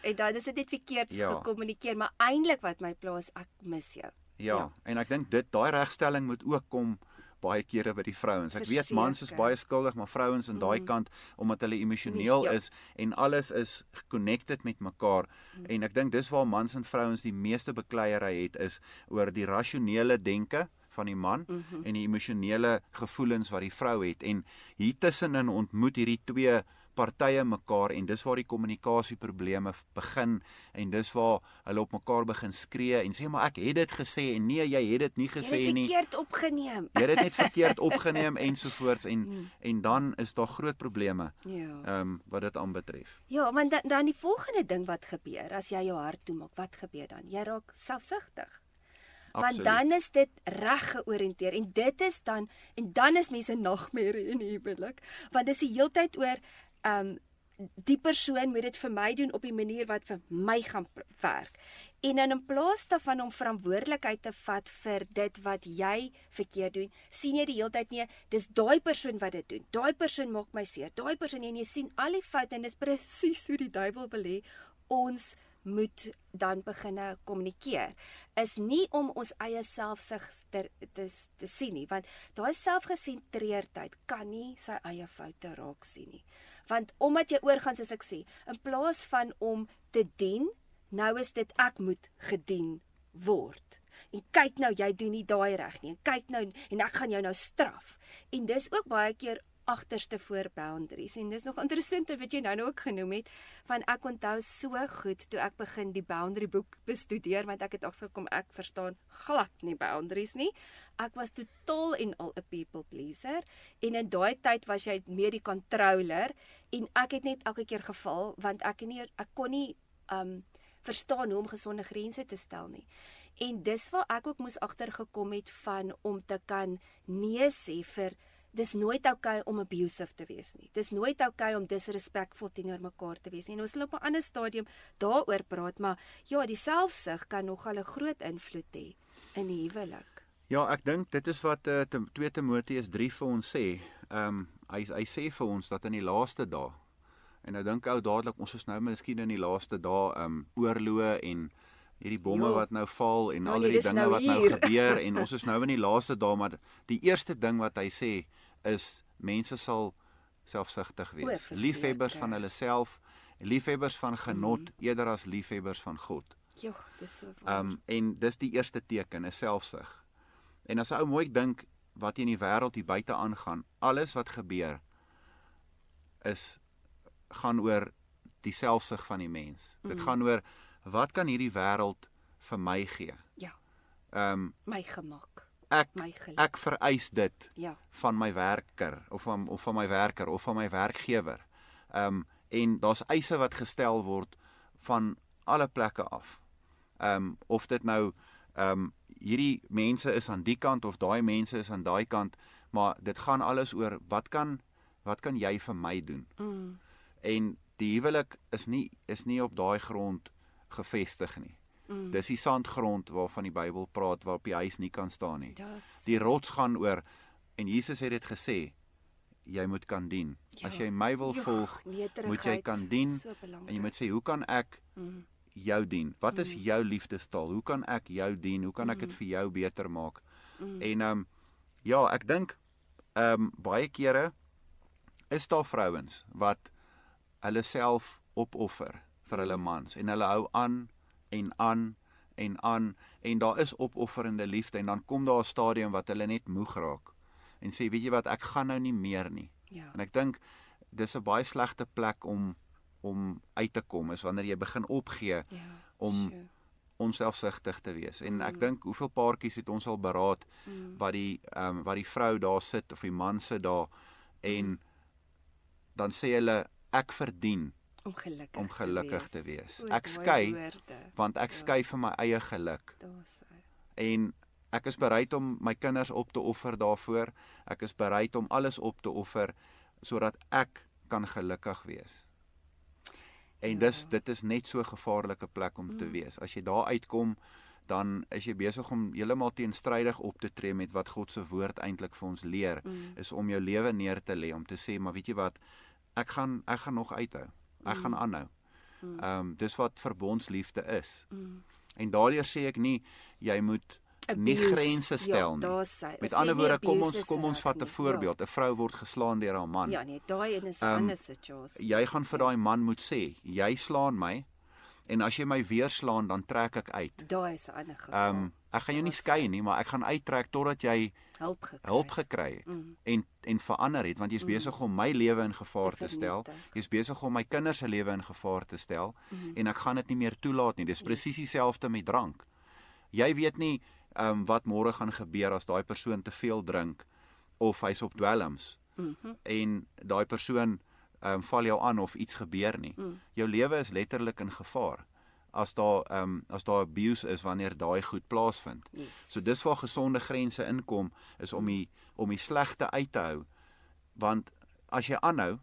En dan is dit net verkeerd gekommunikeer, maar eintlik wat my plaas, ek mis jou. En ek dink daai regstelling moet ook kom baie kere by die vrouens. Ek weet mans is baie skuldig, maar vrouens aan daai kant omdat hulle emosioneel is en alles is connected met mekaar. En ek dink dis waar mans en vrouens die meeste bekleierery het is oor die rasionele denke van die man en die emosionele gevoelens wat die vrou het en hier tussenin ontmoet hierdie twee partye mekaar en dis waar die kommunikasieprobleme begin en dis waar hulle op mekaar begin skree en sê maar ek het dit gesê en nee jy het dit nie gesê nie. Jy het verkeerd opgeneem. Jy het dit net verkeerd opgeneem ensovoorts en dan is daar groot probleme wat dit aanbetref. Want dan die volgende ding wat gebeur as jy jou hart toemaak, wat gebeur dan? Jy raak selfsugtig. Want dan is dit reg georiënteer en dit is dan is mense nagmerrie in die huwelik want dis die heeltyd oor die persoon moet dit vir my doen op die manier wat vir my gaan werk. En dan in plaas daarvan om verantwoordelikheid te vat vir dit wat jy verkeerd doen, sien jy die hele tyd nee, dis daai persoon wat dit doen. Daai persoon maak my seer. Daai persoon en jy sien al die foute en dis presies hoe die duiwel wil hê ons moet dan begin kommunikeer. Is nie om ons eie selfsug te sien nie, want daai selfgesentreerdheid kan nie sy eie foute raak sien nie. Want omdat jy oorgaan soos ek sê, in plaas van om te dien, nou is dit ek moet gedien word. En kyk nou, jy doen nie daai reg nie. En kyk nou en ek gaan jou nou straf. En dis ook baie keer agterste voor boundaries. En dis nog interessant wat jy nou ook genoem het, van ek onthou so goed toe ek begin die boundary boek bestudeer, want ek het agtergekom ek verstaan glad nie boundaries nie. Ek was totaal en al 'n people pleaser en in daai tyd was jy meer die controller en ek het net elke keer geval want ek kon nie verstaan hoe om gesonde grense te stel nie. En dis waar ek ook moes agtergekom het van om te kan nee sê vir dis nooit okay om abusive te wees nie. Dis nooit okay om disrespekvol teenoor mekaar te wees nie. En ons sal op 'n ander stadium daaroor praat, maar ja, die selfsug kan nogal 'n groot invloed hê in die huwelik. Ja, ek dink dit is wat 2 Timoteus 3 vir ons sê. Hy sê vir ons dat in die laaste dae, en nou dink ou dadelik ons is nou miskien in die laaste dae oorloë en hierdie bomme wat nou val en al die dinge wat nou gebeur en ons is nou in die laaste dae, maar die eerste ding wat hy sê is mense sal selfsugtig wees. Liefhebbers van hulle self, liefhebbers van genot eerder as liefhebbers van God. Ja, dis so waar. En dis die eerste teken, is selfsug. En as 'n ou mooi dink wat in die wêreld hier buite aangaan, alles wat gebeur gaan oor die selfsug van die mens. Dit gaan oor wat kan hierdie wêreld vir my gee? Ja. My gemak. Ek vereis dit van my werker of van my werker of van my werkgewer. En daar's eise wat gestel word van alle plekke af. Of dit nou hierdie mense is aan die kant of daai mense is aan daai kant, maar dit gaan alles oor wat kan jy vir my doen? En die huwelik is nie op daai grond gevestig nie. Dis die sandgrond waarvan die Bybel praat, waarop die huis nie kan staan nie. Die rots gaan oor, en Jesus het dit gesê, jy moet kan dien. As jy my wil volg, moet jy kan dien, en jy moet sê, hoe kan ek jou dien? Wat is jou liefdestaal? Hoe kan ek jou dien? Hoe kan ek dit vir jou beter maak? En ja, ek dink baie kere is daar vrouens wat hulle self opoffer vir hulle mans en hulle hou aan en daar is opofferende liefde en dan kom daar 'n stadium wat hulle net moeg raak en sê, weet jy wat, ek gaan nou nie meer nie. En ek dink dis 'n baie slegte plek om uit te kom, is wanneer jy begin opgee om onselfsugtig te wees. En ek dink hoeveel paartjies het ons al beraad wat die vrou daar sit of die man sit daar en dan sê hulle, ek verdien om gelukkig te wees. Ek skei want ek skei vir my eie geluk. En ek is bereid om my kinders op te offer daarvoor. Ek is bereid om alles op te offer sodat ek kan gelukkig wees. En dit is net so 'n gevaarlike plek om te wees. As jy daar uitkom, dan is jy besig om heeltemal teenstrydig op te tree met wat God se woord eintlik vir ons leer, is om jou lewe neer te lê, om te sê, maar weet jy wat, ek gaan nog uithou. Ek gaan aanhou. Dis wat verbondsliefde is. En daardeur sê ek nie, jy moet nie grense stel nie. Met ander woorde, kom ons vat 'n voorbeeld. 'n Vrou word geslaan deur haar man. Ja nee, daai is 'n ander situasie. Jy gaan vir daai man moet sê, jy slaan my en as jy my weer slaan, dan trek ek uit. Daai is 'n ander geval. Ek gaan jou nie skei nie, maar ek gaan uittrek totdat jy hulp gekry het en verander het, want jy's besig om my lewe in gevaar te stel. Jy's besig om my kinders se lewe in gevaar te stel en ek gaan dit nie meer toelaat nie. Dis presies dieselfde met drank. Jy weet nie wat môre gaan gebeur as daai persoon te veel drink of hy's op dwelms en daai persoon val jou aan of iets gebeur nie. Jou lewe is letterlik in gevaar as daar abuse is wanneer daai goed plaasvind. So dis waar gesonde grense inkom, is om die slegte uit te hou, want as jy aanhou,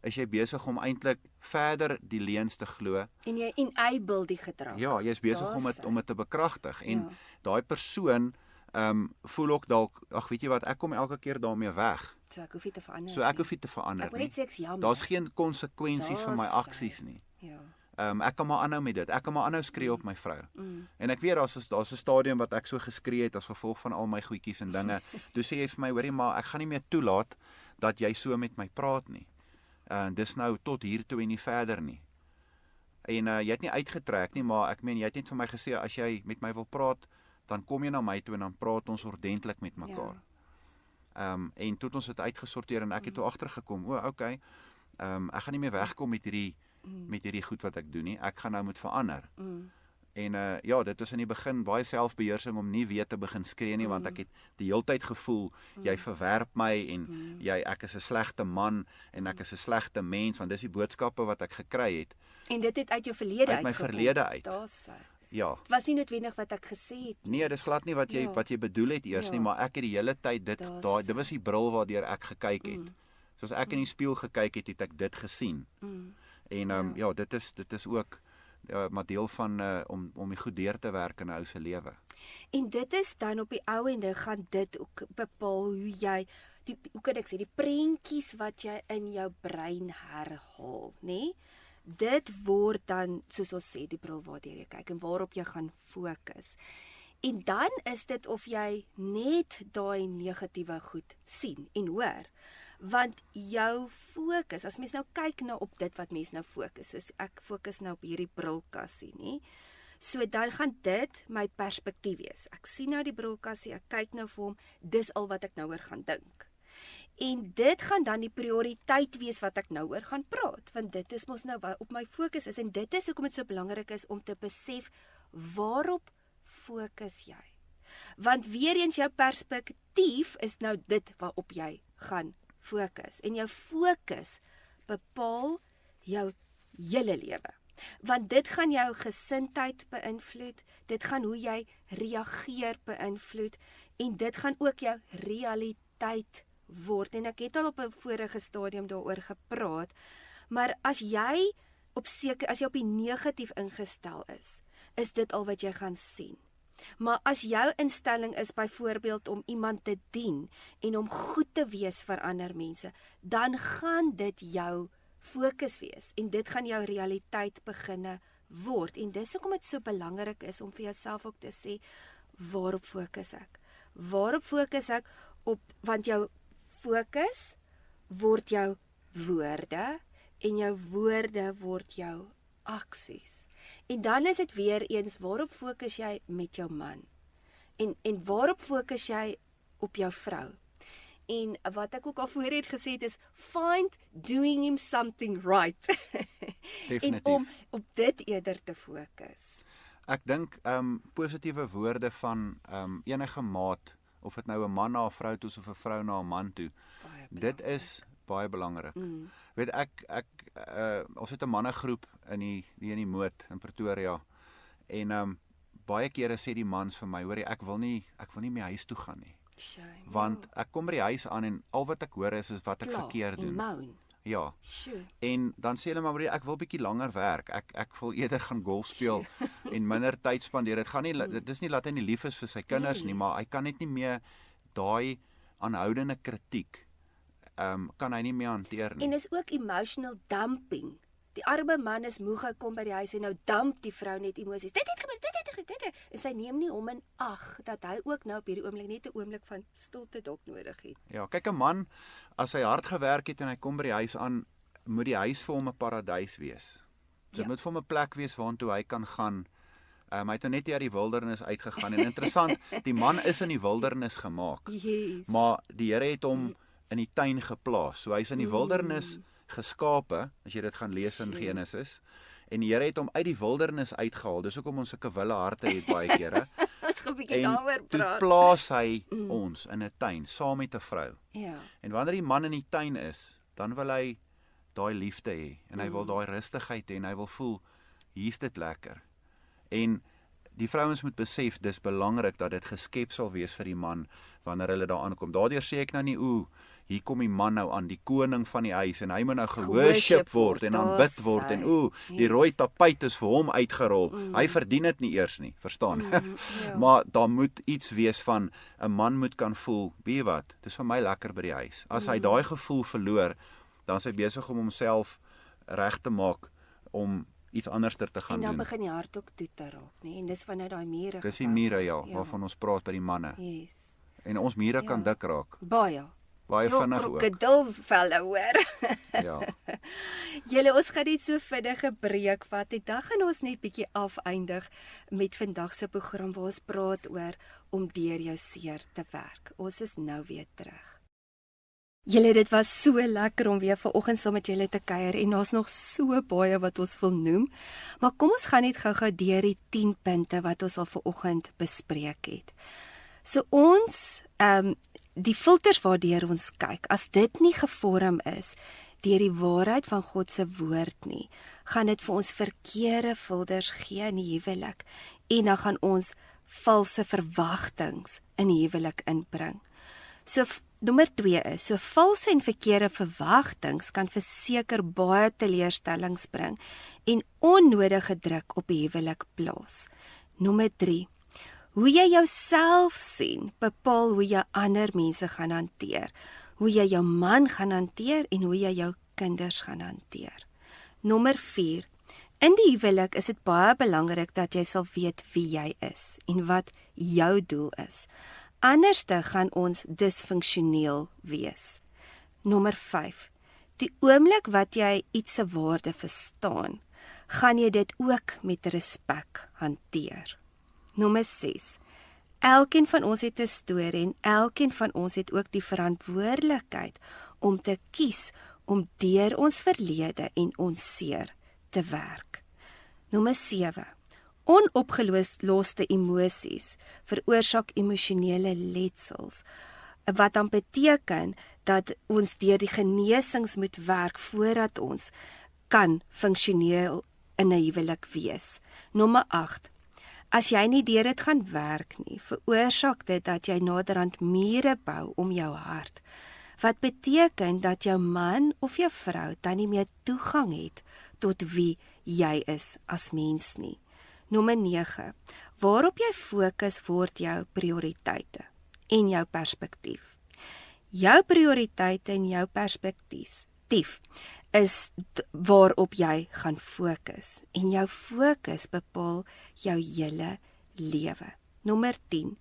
is jy besig om eintlik verder die leuns te glo. En jy enable die gedrag. Ja, jy is besig om dit te bekragtig en daai persoon voel ook dalk, ag weet jy wat, ek kom elke keer daarmee weg. So ek hoef nie te verander. Ek moet net sê ek's jammer. Daar's geen konsekwensies vir my aksies nie. Ek kan maar aanhou met dit. Ek kan maar aanhou skree op my vrou. En ek weet daar's 'n stadium wat ek so geskree het as gevolg van al my goedjies en dinge. Toe sê jy vir my, hoorie maar, ek gaan nie meer toelaat dat jy so met my praat nie. Dis nou tot hier toe en nie verder nie. En jy het nie uitgetrek nie, maar ek meen jy het net vir my gesê as jy met my wil praat, dan kom jy na my toe en dan praat ons ordentlik met mekaar. En toe het ons dit uitgesorteer en ek het toe agtergekom, okay, ek gaan nie meer wegkom met hierdie goed wat ek doen nie. Ek gaan nou moet verander. En ja, dit was in die begin baie selfbeheersing om nie weer te begin skree nie, want ek het die heeltyd gevoel jy verwerp my en ek is 'n slegte man en ek is 'n slegte mens, want dis die boodskappe wat ek gekry het. En dit het uit jou verlede uit my verlede uit. Ja. Dit was nie noodwendig wat ek gesê het nie. Nee, dis glad nie wat jy bedoel het eers nie, maar ek het die hele tyd dit was die bril waardeur ek gekyk het. Soos ek in die spieël gekyk het ek dit gesien. En ja, dit is ook maar deel van om die goed deur te werk in 'n ou se lewe. En dit is dan op die ou ende gaan dit ook bepaal hoe jy hoe kan ek sê, die prentjies wat jy in jou brein herhaal, nê? Dit word dan, soos ons sê, die bril waardeur jy kyk en waarop jy gaan fokus. En dan is dit of jy net daai negatiewe goed sien en hoor. Want jou fokus, as mens nou kyk na op dit wat mens nou fokus, soos ek fokus nou op hierdie brilkassie, nie? So dan gaan dit my perspektief wees. Ek sien nou die brilkassie, ek kyk nou vir hom, dis al wat ek nou oor gaan dink. En dit gaan dan die prioriteit wees wat ek nou oor gaan praat, want dit is mos nou wat op my fokus is, en dit is hoekom dit so belangrik is om te besef waarop fokus jy. Want weer eens jou perspektief is nou dit waarop jy gaan fokus. En jou fokus bepaal jou hele lewe. Want dit gaan jou gesindheid beïnvloed, dit gaan hoe jy reageer beïnvloed en dit gaan ook jou realiteit word. En ek het al op 'n vorige stadium daaroor gepraat, maar as jy op die negatief ingestel is dit al wat jy gaan sien. Maar as jou instelling is byvoorbeeld om iemand te dien en om goed te wees vir ander mense, dan gaan dit jou fokus wees en dit gaan jou realiteit beginne word. En dis hoekom dit so belangrik is om vir jouself ook te sê, waarop fokus ek? Waarop fokus ek op, want jou fokus word jou woorde en jou woorde word jou aksies. En dan is dit weer eens, waarop fokus jy met jou man? En waarop fokus jy op jou vrou? En wat ek ook al voor het gesê het is, find doing him something right. En om op dit eerder te fokus. Ek dink positiewe woorde van enige maat, of dit nou 'n man na 'n vrou toe of 'n vrou na 'n man toe, dit is baie belangrik. Weet ons het 'n mannegroep in die Moot in Pretoria en baie kere sê die mans vir my, hoorie, ek wil nie my huis toe gaan nie. Shame. Want ek kom by die huis aan en al wat ek hoor is wat ek verkeerd doen. Moan. Ja. Sure. En dan sê hulle maar, ek wil bietjie langer werk. Ek wil eerder gaan golf speel en minder tyd spandeer. Dit is nie dat hy nie lief is vir sy kinders nie, maar hy kan net nie meer daai aanhoudende kritiek kan hy nie meer hanteer nie. En is ook emotional dumping. Die arme man is moeg, hy kom by die huis en nou dump die vrou net emosies. Dit het gebeur. En sy neem nie hom in ag dat hy ook nou op hierdie oomblik net 'n oomblik van stilte dalk nodig het. Ja, kyk, 'n man, as hy hard gewerk het en hy kom by die huis aan, moet die huis vir hom 'n paradys wees. Dit moet vir hom 'n plek wees waartoe hy kan gaan. Hy het nou net hier uit die wildernis uitgegaan en interessant, die man is in die wildernis gemaak. Yes. Maar die Here het hom in die tuin geplaas. So hy's in die wildernis geskape, as jy dit gaan lees in Genesis. En die Here het hom uit die wildernis uitgehaal. Dis hoekom ons sulke wille harte het baie kere. Ons gaan 'n bietjie daaroor praat. En toe plaas hy ons in 'n tuin saam met 'n vrou. Ja. En wanneer die man in die tuin is, dan wil hy daai liefde hê en hy wil daai rustigheid hê en hy wil voel hier's dit lekker. En die vrouens moet besef dis belangrik dat dit geskep sal wees vir die man wanneer hulle daar aankom. Daardeur sê ek nou nie hier kom die man nou aan, die koning van die huis en hy moet nou geworship word en aanbid word en die rooi tapuit is vir hom uitgerol. Hy verdien dit nie eers nie, verstaan? Ja. Maar daar moet iets wees van 'n man moet kan voel, weet jy wat, dis vir my lekker by die huis. As hy daai gevoel verloor, dan is hy besig om homself reg te maak om iets anderster te gaan doen. En dan begin die hart ook toe te raak, nee, en dis vanuit daai mure. Dis die mure waarvan ons praat by die manne. Yes. En ons mure kan dik raak. Baie vinnig ook. Krokodilvelle hoor. Ja. Julle, ons gaan net so vinnige breek vat en dan gaan ons net bietjie afeindig met vandag se program waar ons praat oor om deur jou seer te werk. Ons is nou weer terug. Julle, dit was so lekker om weer vanoggend saam met julle te kuier en daar's nog so baie wat ons wil noem. Maar kom ons gaan net gou-gou deur die 10 punte wat ons al vanoggend bespreek het. So ons die filters waardeur ons kyk, as dit nie gevorm is deur die waarheid van God se woord nie, gaan dit vir ons verkeerde filters gee in die huwelik en dan gaan ons valse verwagtinge in die huwelik inbring. So nommer 2 is, so valse en verkeerde verwagtinge kan verseker baie teleurstellings bring en onnodige druk op die huwelik plaas. Nommer 3, hoe jy jouself sien, bepaal hoe jy ander mense gaan hanteer, hoe jy jou man gaan hanteer en hoe jy jou kinders gaan hanteer. Nommer 4, in die huwelik is dit baie belangrik dat jy sal weet wie jy is en wat jou doel is. Anderste gaan ons disfunksioneel wees. Nommer 5, die oomblik wat jy iets se waarde verstaan, gaan jy dit ook met respek hanteer. Nommer 6, elkeen van ons het 'n storie en elkeen van ons het ook die verantwoordelikheid om te kies om deur ons verlede en ons seer te werk. Nommer 7, onopgeloste emosies veroorsaak emosionele letsels, wat dan beteken dat ons deur die genesings moet werk voordat ons kan funksioneel in 'n huwelik wees. Nommer 8. As jy nie deur dit gaan werk nie, veroorsaak dit dat jy naderhand mure bou om jou hart. Wat beteken dat jou man of jou vrou dan nie meer toegang het tot wie jy is as mens nie. Nommer 9. Waarop jy fokus word jou prioriteite en jou perspektief. Jou prioriteite en jou perspektief is waarop jy gaan fokus. En jou fokus bepaal jou hele lewe. Nommer 10.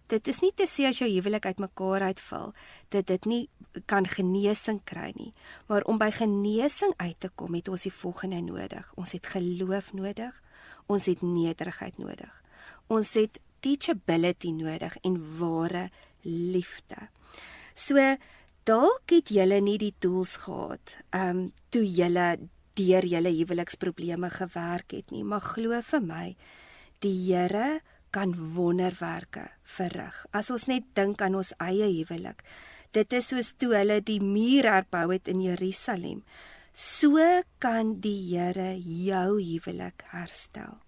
Dit is nie te sê as jou huwelik uitmekaar uitval, dat dit nie kan genesing kry nie. Maar om by genesing uit te kom, het ons die volgende nodig. Ons het geloof nodig, ons het nederigheid nodig. Ons het teachability nodig en ware liefde. So, dalk het julle nie die tools gehad, toe julle deur julle huweliksprobleme gewerk het nie, maar glo vir my, die Here kan wonderwerke verrig. As ons net dink aan ons eie huwelik, dit is soos toe hulle die muur herbou het in Jerusalem, so kan die Here jou huwelik herstel.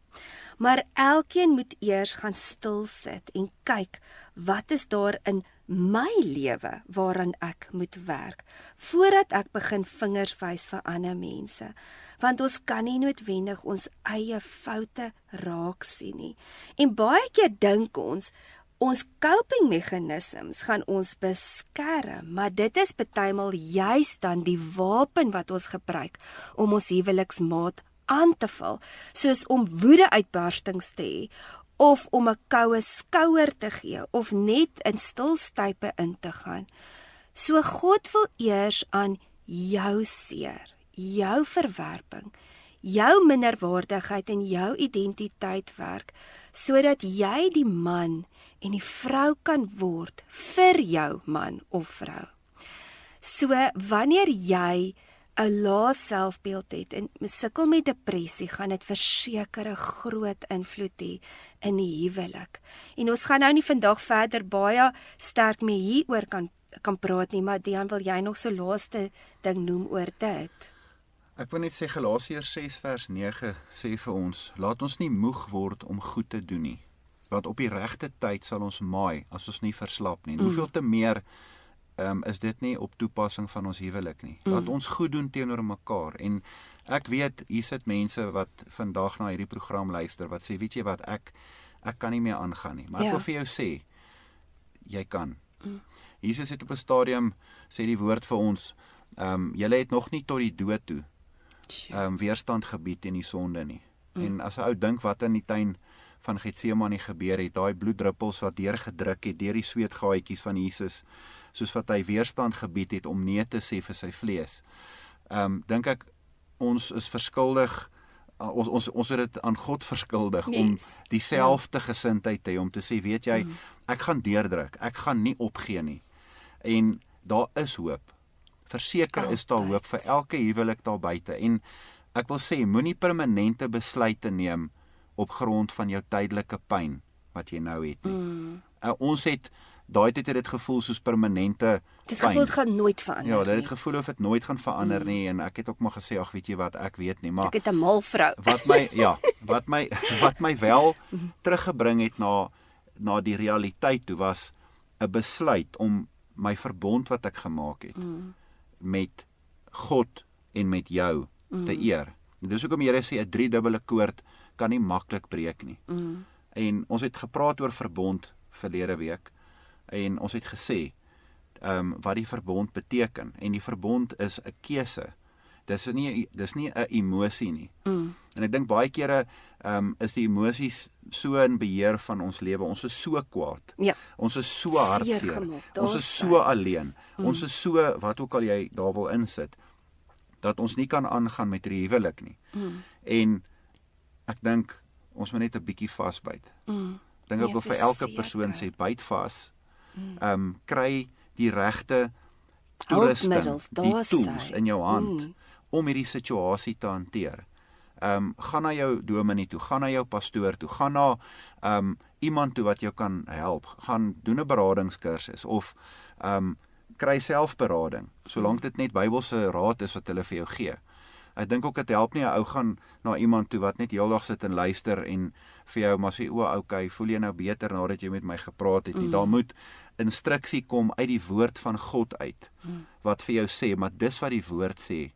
Maar elkeen moet eers gaan stil sit en kyk, wat is daar in my lewe waaraan ek moet werk, voordat ek begin vingers wys vir ander mense. Want ons kan nie noodwendig ons eie foute raak sien nie. En baie keer dink ons coping mechanisms gaan ons beskerm, maar dit is partymal juist dan die wapen wat ons gebruik om ons huweliksmaat aan te val, soos om woede-uitbarstings te hê, of om 'n koue skouer te gee, of net in stilstype in te gaan. So God wil eers aan jou seer, jou verwerping, jou minderwaardigheid en jou identiteit werk, sodat jy die man en die vrou kan word vir jou man of vrou. So wanneer jy 'n lae selfbeeld het en sukkel met depressie, gaan dit verseker 'n groot invloed hê in die huwelik. En ons gaan nou nie vandag verder baie sterk mee hieroor kan praat nie, maar Dian, wil jy nog so laaste ding noem oor dit? Ek wil net sê Galasiërs 6 vers 9 sê vir ons, laat ons nie moeg word om goed te doen nie, want op die regte tyd sal ons maai as ons nie verslap nie. En hoeveel te meer is dit nie op toepassing van ons huwelik nie. Laat ons goed doen teenoor mekaar. En ek weet, hier sit mense wat vandag na hierdie program luister, wat sê, weet jy wat, ek kan nie meer aangaan nie. Maar ek wil vir jou sê, jy kan. Jesus het op 'n stadium, sê die woord vir ons, julle het nog nie tot die dood toe weerstand gebied teen die sonde nie. En as 'n ou dink wat in die tuin van Getsemane gebeur het, daai bloeddruppels wat deurgedruk het deur die sweetgaatjies van Jesus, soos wat hy weerstand gebied het om nee te sê vir sy vlees. Dink ek, ons is verskuldig, ons het dit aan God verskuldig, om dieselfde gesindheid te hê, om te sê, weet jy, ek gaan deurdruk, ek gaan nie opgee nie. En daar is hoop. Verseker is daar hoop vir elke huwelik daar buite. En ek wil sê, moenie permanente besluite neem op grond van jou tydelike pyn wat jy nou het nie. Ons het daai tyd het dit gevoel soos permanente Dit gevoel het gaan nooit verander. Ja, dit het gevoel of dit nooit gaan verander nie, en ek het ook maar gesê, ag weet jy wat, ek weet nie, maar ek het 'n mal vrou. wat my wel teruggebring het na die realiteit toe, was 'n besluit om my verbond wat ek gemaak het met God en met jou te eer. Dis hoekom die Here sê 'n driedubbele koord kan nie maklik breek nie. En ons het gepraat oor verbond verlede week, en ons het gesê wat die verbond beteken, en die verbond is 'n keuse. Dis nie 'n emosie nie. En ek dink baie kere is die emosies so in beheer van ons lewe. Ons is so kwaad. Ja. Ons is so hartseer. Ons is so alleen. Ons is so, wat ook al jy daar wil insit, dat ons nie kan aangaan met die huwelik nie. En ek dink ons moet net 'n bietjie vasbyt. Ek dink ek wil vir elke persoon sê, byt vas. Kry die regte toerusting, die tools in jou hand om hierdie situasie te hanteer. Gaan na jou dominee toe, gaan na jou pastoor toe, gaan na iemand toe wat jou kan help, gaan doen 'n beradingskursus, of kry selfberading, solank dit net Bybelse raad is wat hulle vir jou gee. Ek dink ook dit help nie 'n ou gaan na iemand toe wat net heeldag sit en luister en vir jou maar sê, okay, voel jy nou beter nadat jy met my gepraat het nie. Daar moet instruksie kom uit die woord van God uit, wat vir jou sê, maar dis wat die woord sê,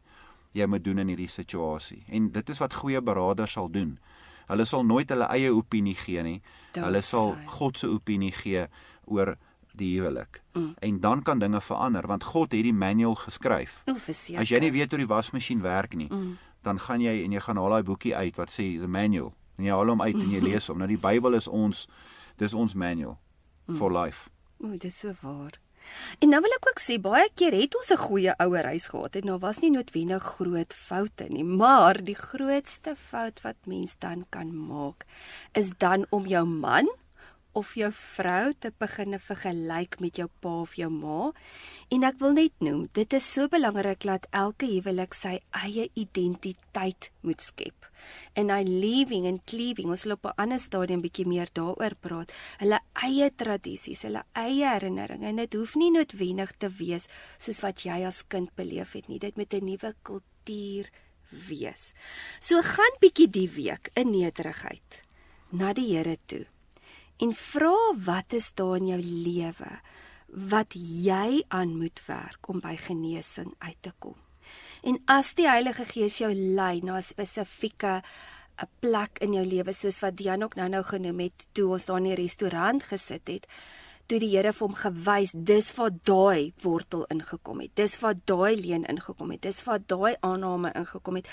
jy moet doen in hierdie situasie. En dit is wat goeie beraders sal doen. Hulle sal nooit hulle eie opinie gee nie. Hulle sal God se opinie gee oor die huwelik. En dan kan dinge verander, want God het die manual geskryf. As jy nie weet hoe die wasmasjien werk nie, dan gaan jy en jy gaan haal daai boekie uit wat sê the manual, en jy haal hom uit en jy lees hom. Nou die Bybel is dis ons manual for life. Dis so waar. En nou wil ek ook sê, baie keer het ons 'n goeie ouerhuis gehad en daar was nie noodwendig groot foute nie, maar die grootste fout wat mens dan kan maak, is dan om jou man of jou vrou te begin vergelyk met jou pa of jou ma. En ek wil net noem, dit is so belangrik dat elke huwelik sy eie identiteit moet skep. En hy leaving en cleaving, ons sal op 'n ander stadium bietjie meer daaroor praat, hulle eie tradisies, hulle eie herinneringe, en dit hoef nie noodwendig te wees soos wat jy as kind beleef het nie, dit moet 'n nuwe kultuur wees. So gaan bietjie die week in nederigheid na die Here toe, en vra wat is daar in jou lewe, wat jy aan moet werk om by genesing uit te kom. En as die Heilige Gees jou lei na 'n spesifieke 'n plek in jou lewe, soos wat Dian ook nou genoem het, toe ons daar in die restaurant gesit het, toe die Here vir hom gewys, dis waar daai wortel ingekom het, dis waar daai leuen ingekom het, dis waar daai aanname ingekom het,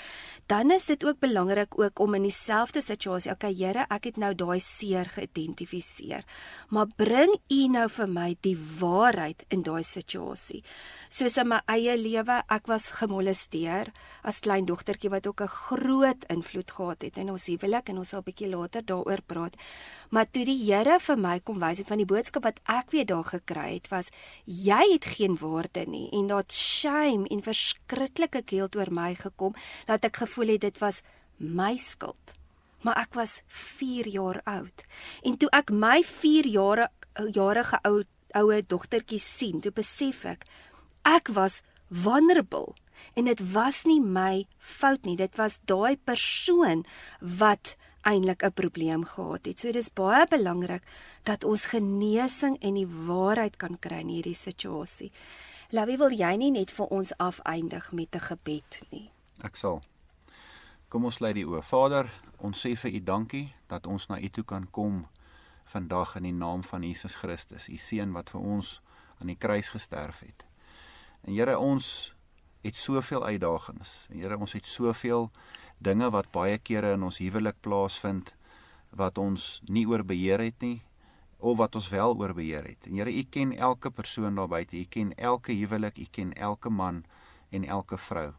dan is dit ook belangrik ook om in dieselfde situasie, okay Here, ek het nou daai seer geïdentifiseer, maar bring U nou vir my die waarheid in daai situasie. Soos in my eie lewe, ek was gemolesteer as klein dogtertjie wat ook 'n groot invloed gehad het in ons huwelik, en ons sal 'n bietjie later daaroor praat. Maar toe die Here vir my kom wys het van die boodskap wat ek weer daar gekry het, was, jy het geen waarde nie, en dat shame en verskriklike guilt oor my gekom, dat ek gevoel het, dit was my skuld. Maar ek was 4 jaar oud, en toe ek my 4-jarige oue dogtertjie sien, toe besef ek was vulnerable, en dit was nie my fout nie, dit was daai persoon wat eintlik 'n probleem gehad het. So dis baie belangrik dat ons genesing en die waarheid kan kry in hierdie situasie. Lavie, wil jy nie net vir ons afeindig met 'n gebed nie? Ek sal. Kom ons sluit die oë. Vader, ons sê vir U dankie dat ons na U toe kan kom vandag in die naam van Jesus Christus, U seun wat vir ons aan die kruis gesterf het. En Here, ons het soveel uitdagings. En Here, ons het soveel dinge wat baie kere in ons huwelik plaasvind, wat ons nie oor beheer het nie, of wat ons wel oor beheer het. En Here, U ken elke persoon daar buite, U ken elke huwelik, U ken elke man en elke vrou.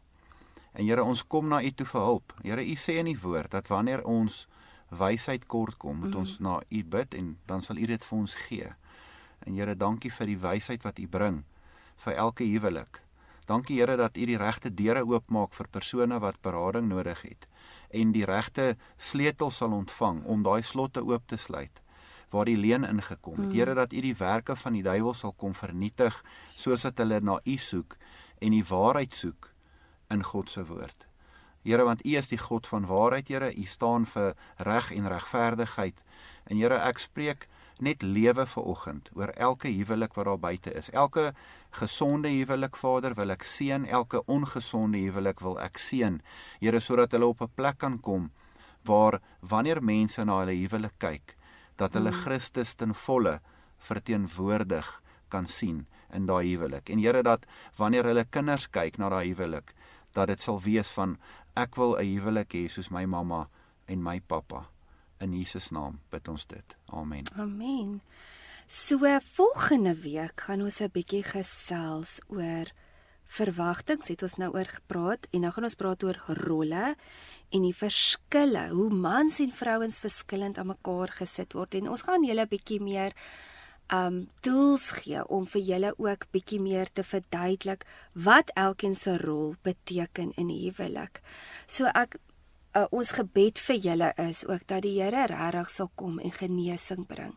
En Here, ons kom na U toe vir hulp. Here, U sê in die woord, dat wanneer ons wysheid kort kom, moet ons na U bid, en dan sal U dit vir ons gee. En Here, dankie vir die wysheid wat U bring, vir elke huwelik. Dankie Here dat U die regte deure oopmaak vir persone wat berading nodig het, en die regte sleutel sal ontvang om daai slotte oop te sluit, waar die leuen ingekom het. Here, dat U die werke van die duiwel sal kom vernietig, soos dat hulle na U soek, en die waarheid soek in God se woord. Here, want U is die God van waarheid, Here, U staan vir reg en regverdigheid, en Here, ek spreek net lewe vanoggend oor elke huwelik wat daar buite is. Elke gesonde huwelik, Vader, wil ek seën, elke ongesonde huwelik wil ek seën. Here, sodat hulle op 'n plek kan kom waar wanneer mense na hulle huwelik kyk, dat hulle Christus ten volle verteenwoordig kan sien in daai huwelik. En Here, dat wanneer hulle kinders kyk na daai huwelik, dat dit sal wees van, ek wil 'n huwelik hê soos my mamma en my pappa. In Jesus naam bid ons dit. Amen. Amen. So volgende week gaan ons 'n bietjie gesels oor verwagtinge, het ons nou oor gepraat, en dan gaan ons praat oor rolle en die verskille, hoe mans en vrouens verskillend aan mekaar gesit word, en ons gaan julle 'n bietjie meer tools gee om vir julle ook bietjie meer te verduidelik wat elkeen se rol beteken in die huwelik. So ons gebed vir julle is ook dat die Here regtig sal kom en genesing bring.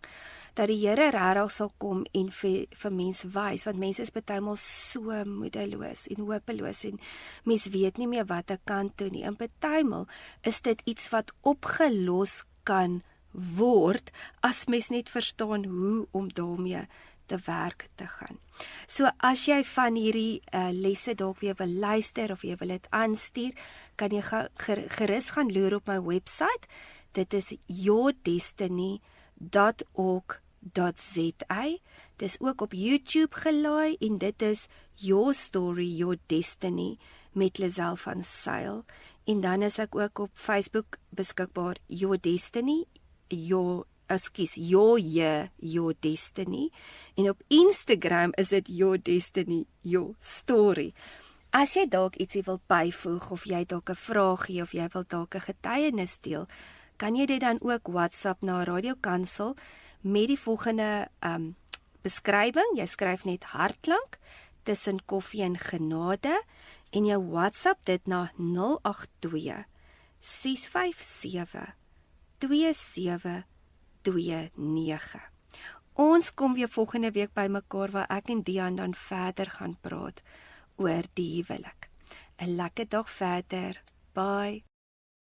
dat die Here regtig sal kom en vir mense wys, want mense is partymal so moedeloos en hopeloos en mens weet nie meer wat 'n kant toe nie. En partymal is dit iets wat opgelos kan word as mens net verstaan hoe om daarmee te werk te gaan. So as jy van hierdie lesse dalk weer wil luister of jy wil dit aanstuur, kan jy gerus gaan loer op my webwerf. Dit is yourdestiny.org.za. Dit is ook op YouTube gelaai en dit is Your Story, Your Destiny met Lisel van Sail. En dan is ek ook op Facebook beskikbaar, Your Destiny, Your Year, Your Destiny. En op Instagram is dit Your Destiny, Your Story. As jy dalk ietsie wil byvoeg of jy dalk 'n vraag gee of jy wil dalk 'n getuienis deel, kan jy dit dan ook WhatsApp na Radio Kansel met die volgende beskrywing. Jy skryf net hartklank tussen koffie en genade en jy WhatsApp dit na 082 657 2729. Ons kom weer volgende week by mekaar waar ek en Dian dan verder gaan praat oor die huwelik. 'n Lekker dag verder. Bye.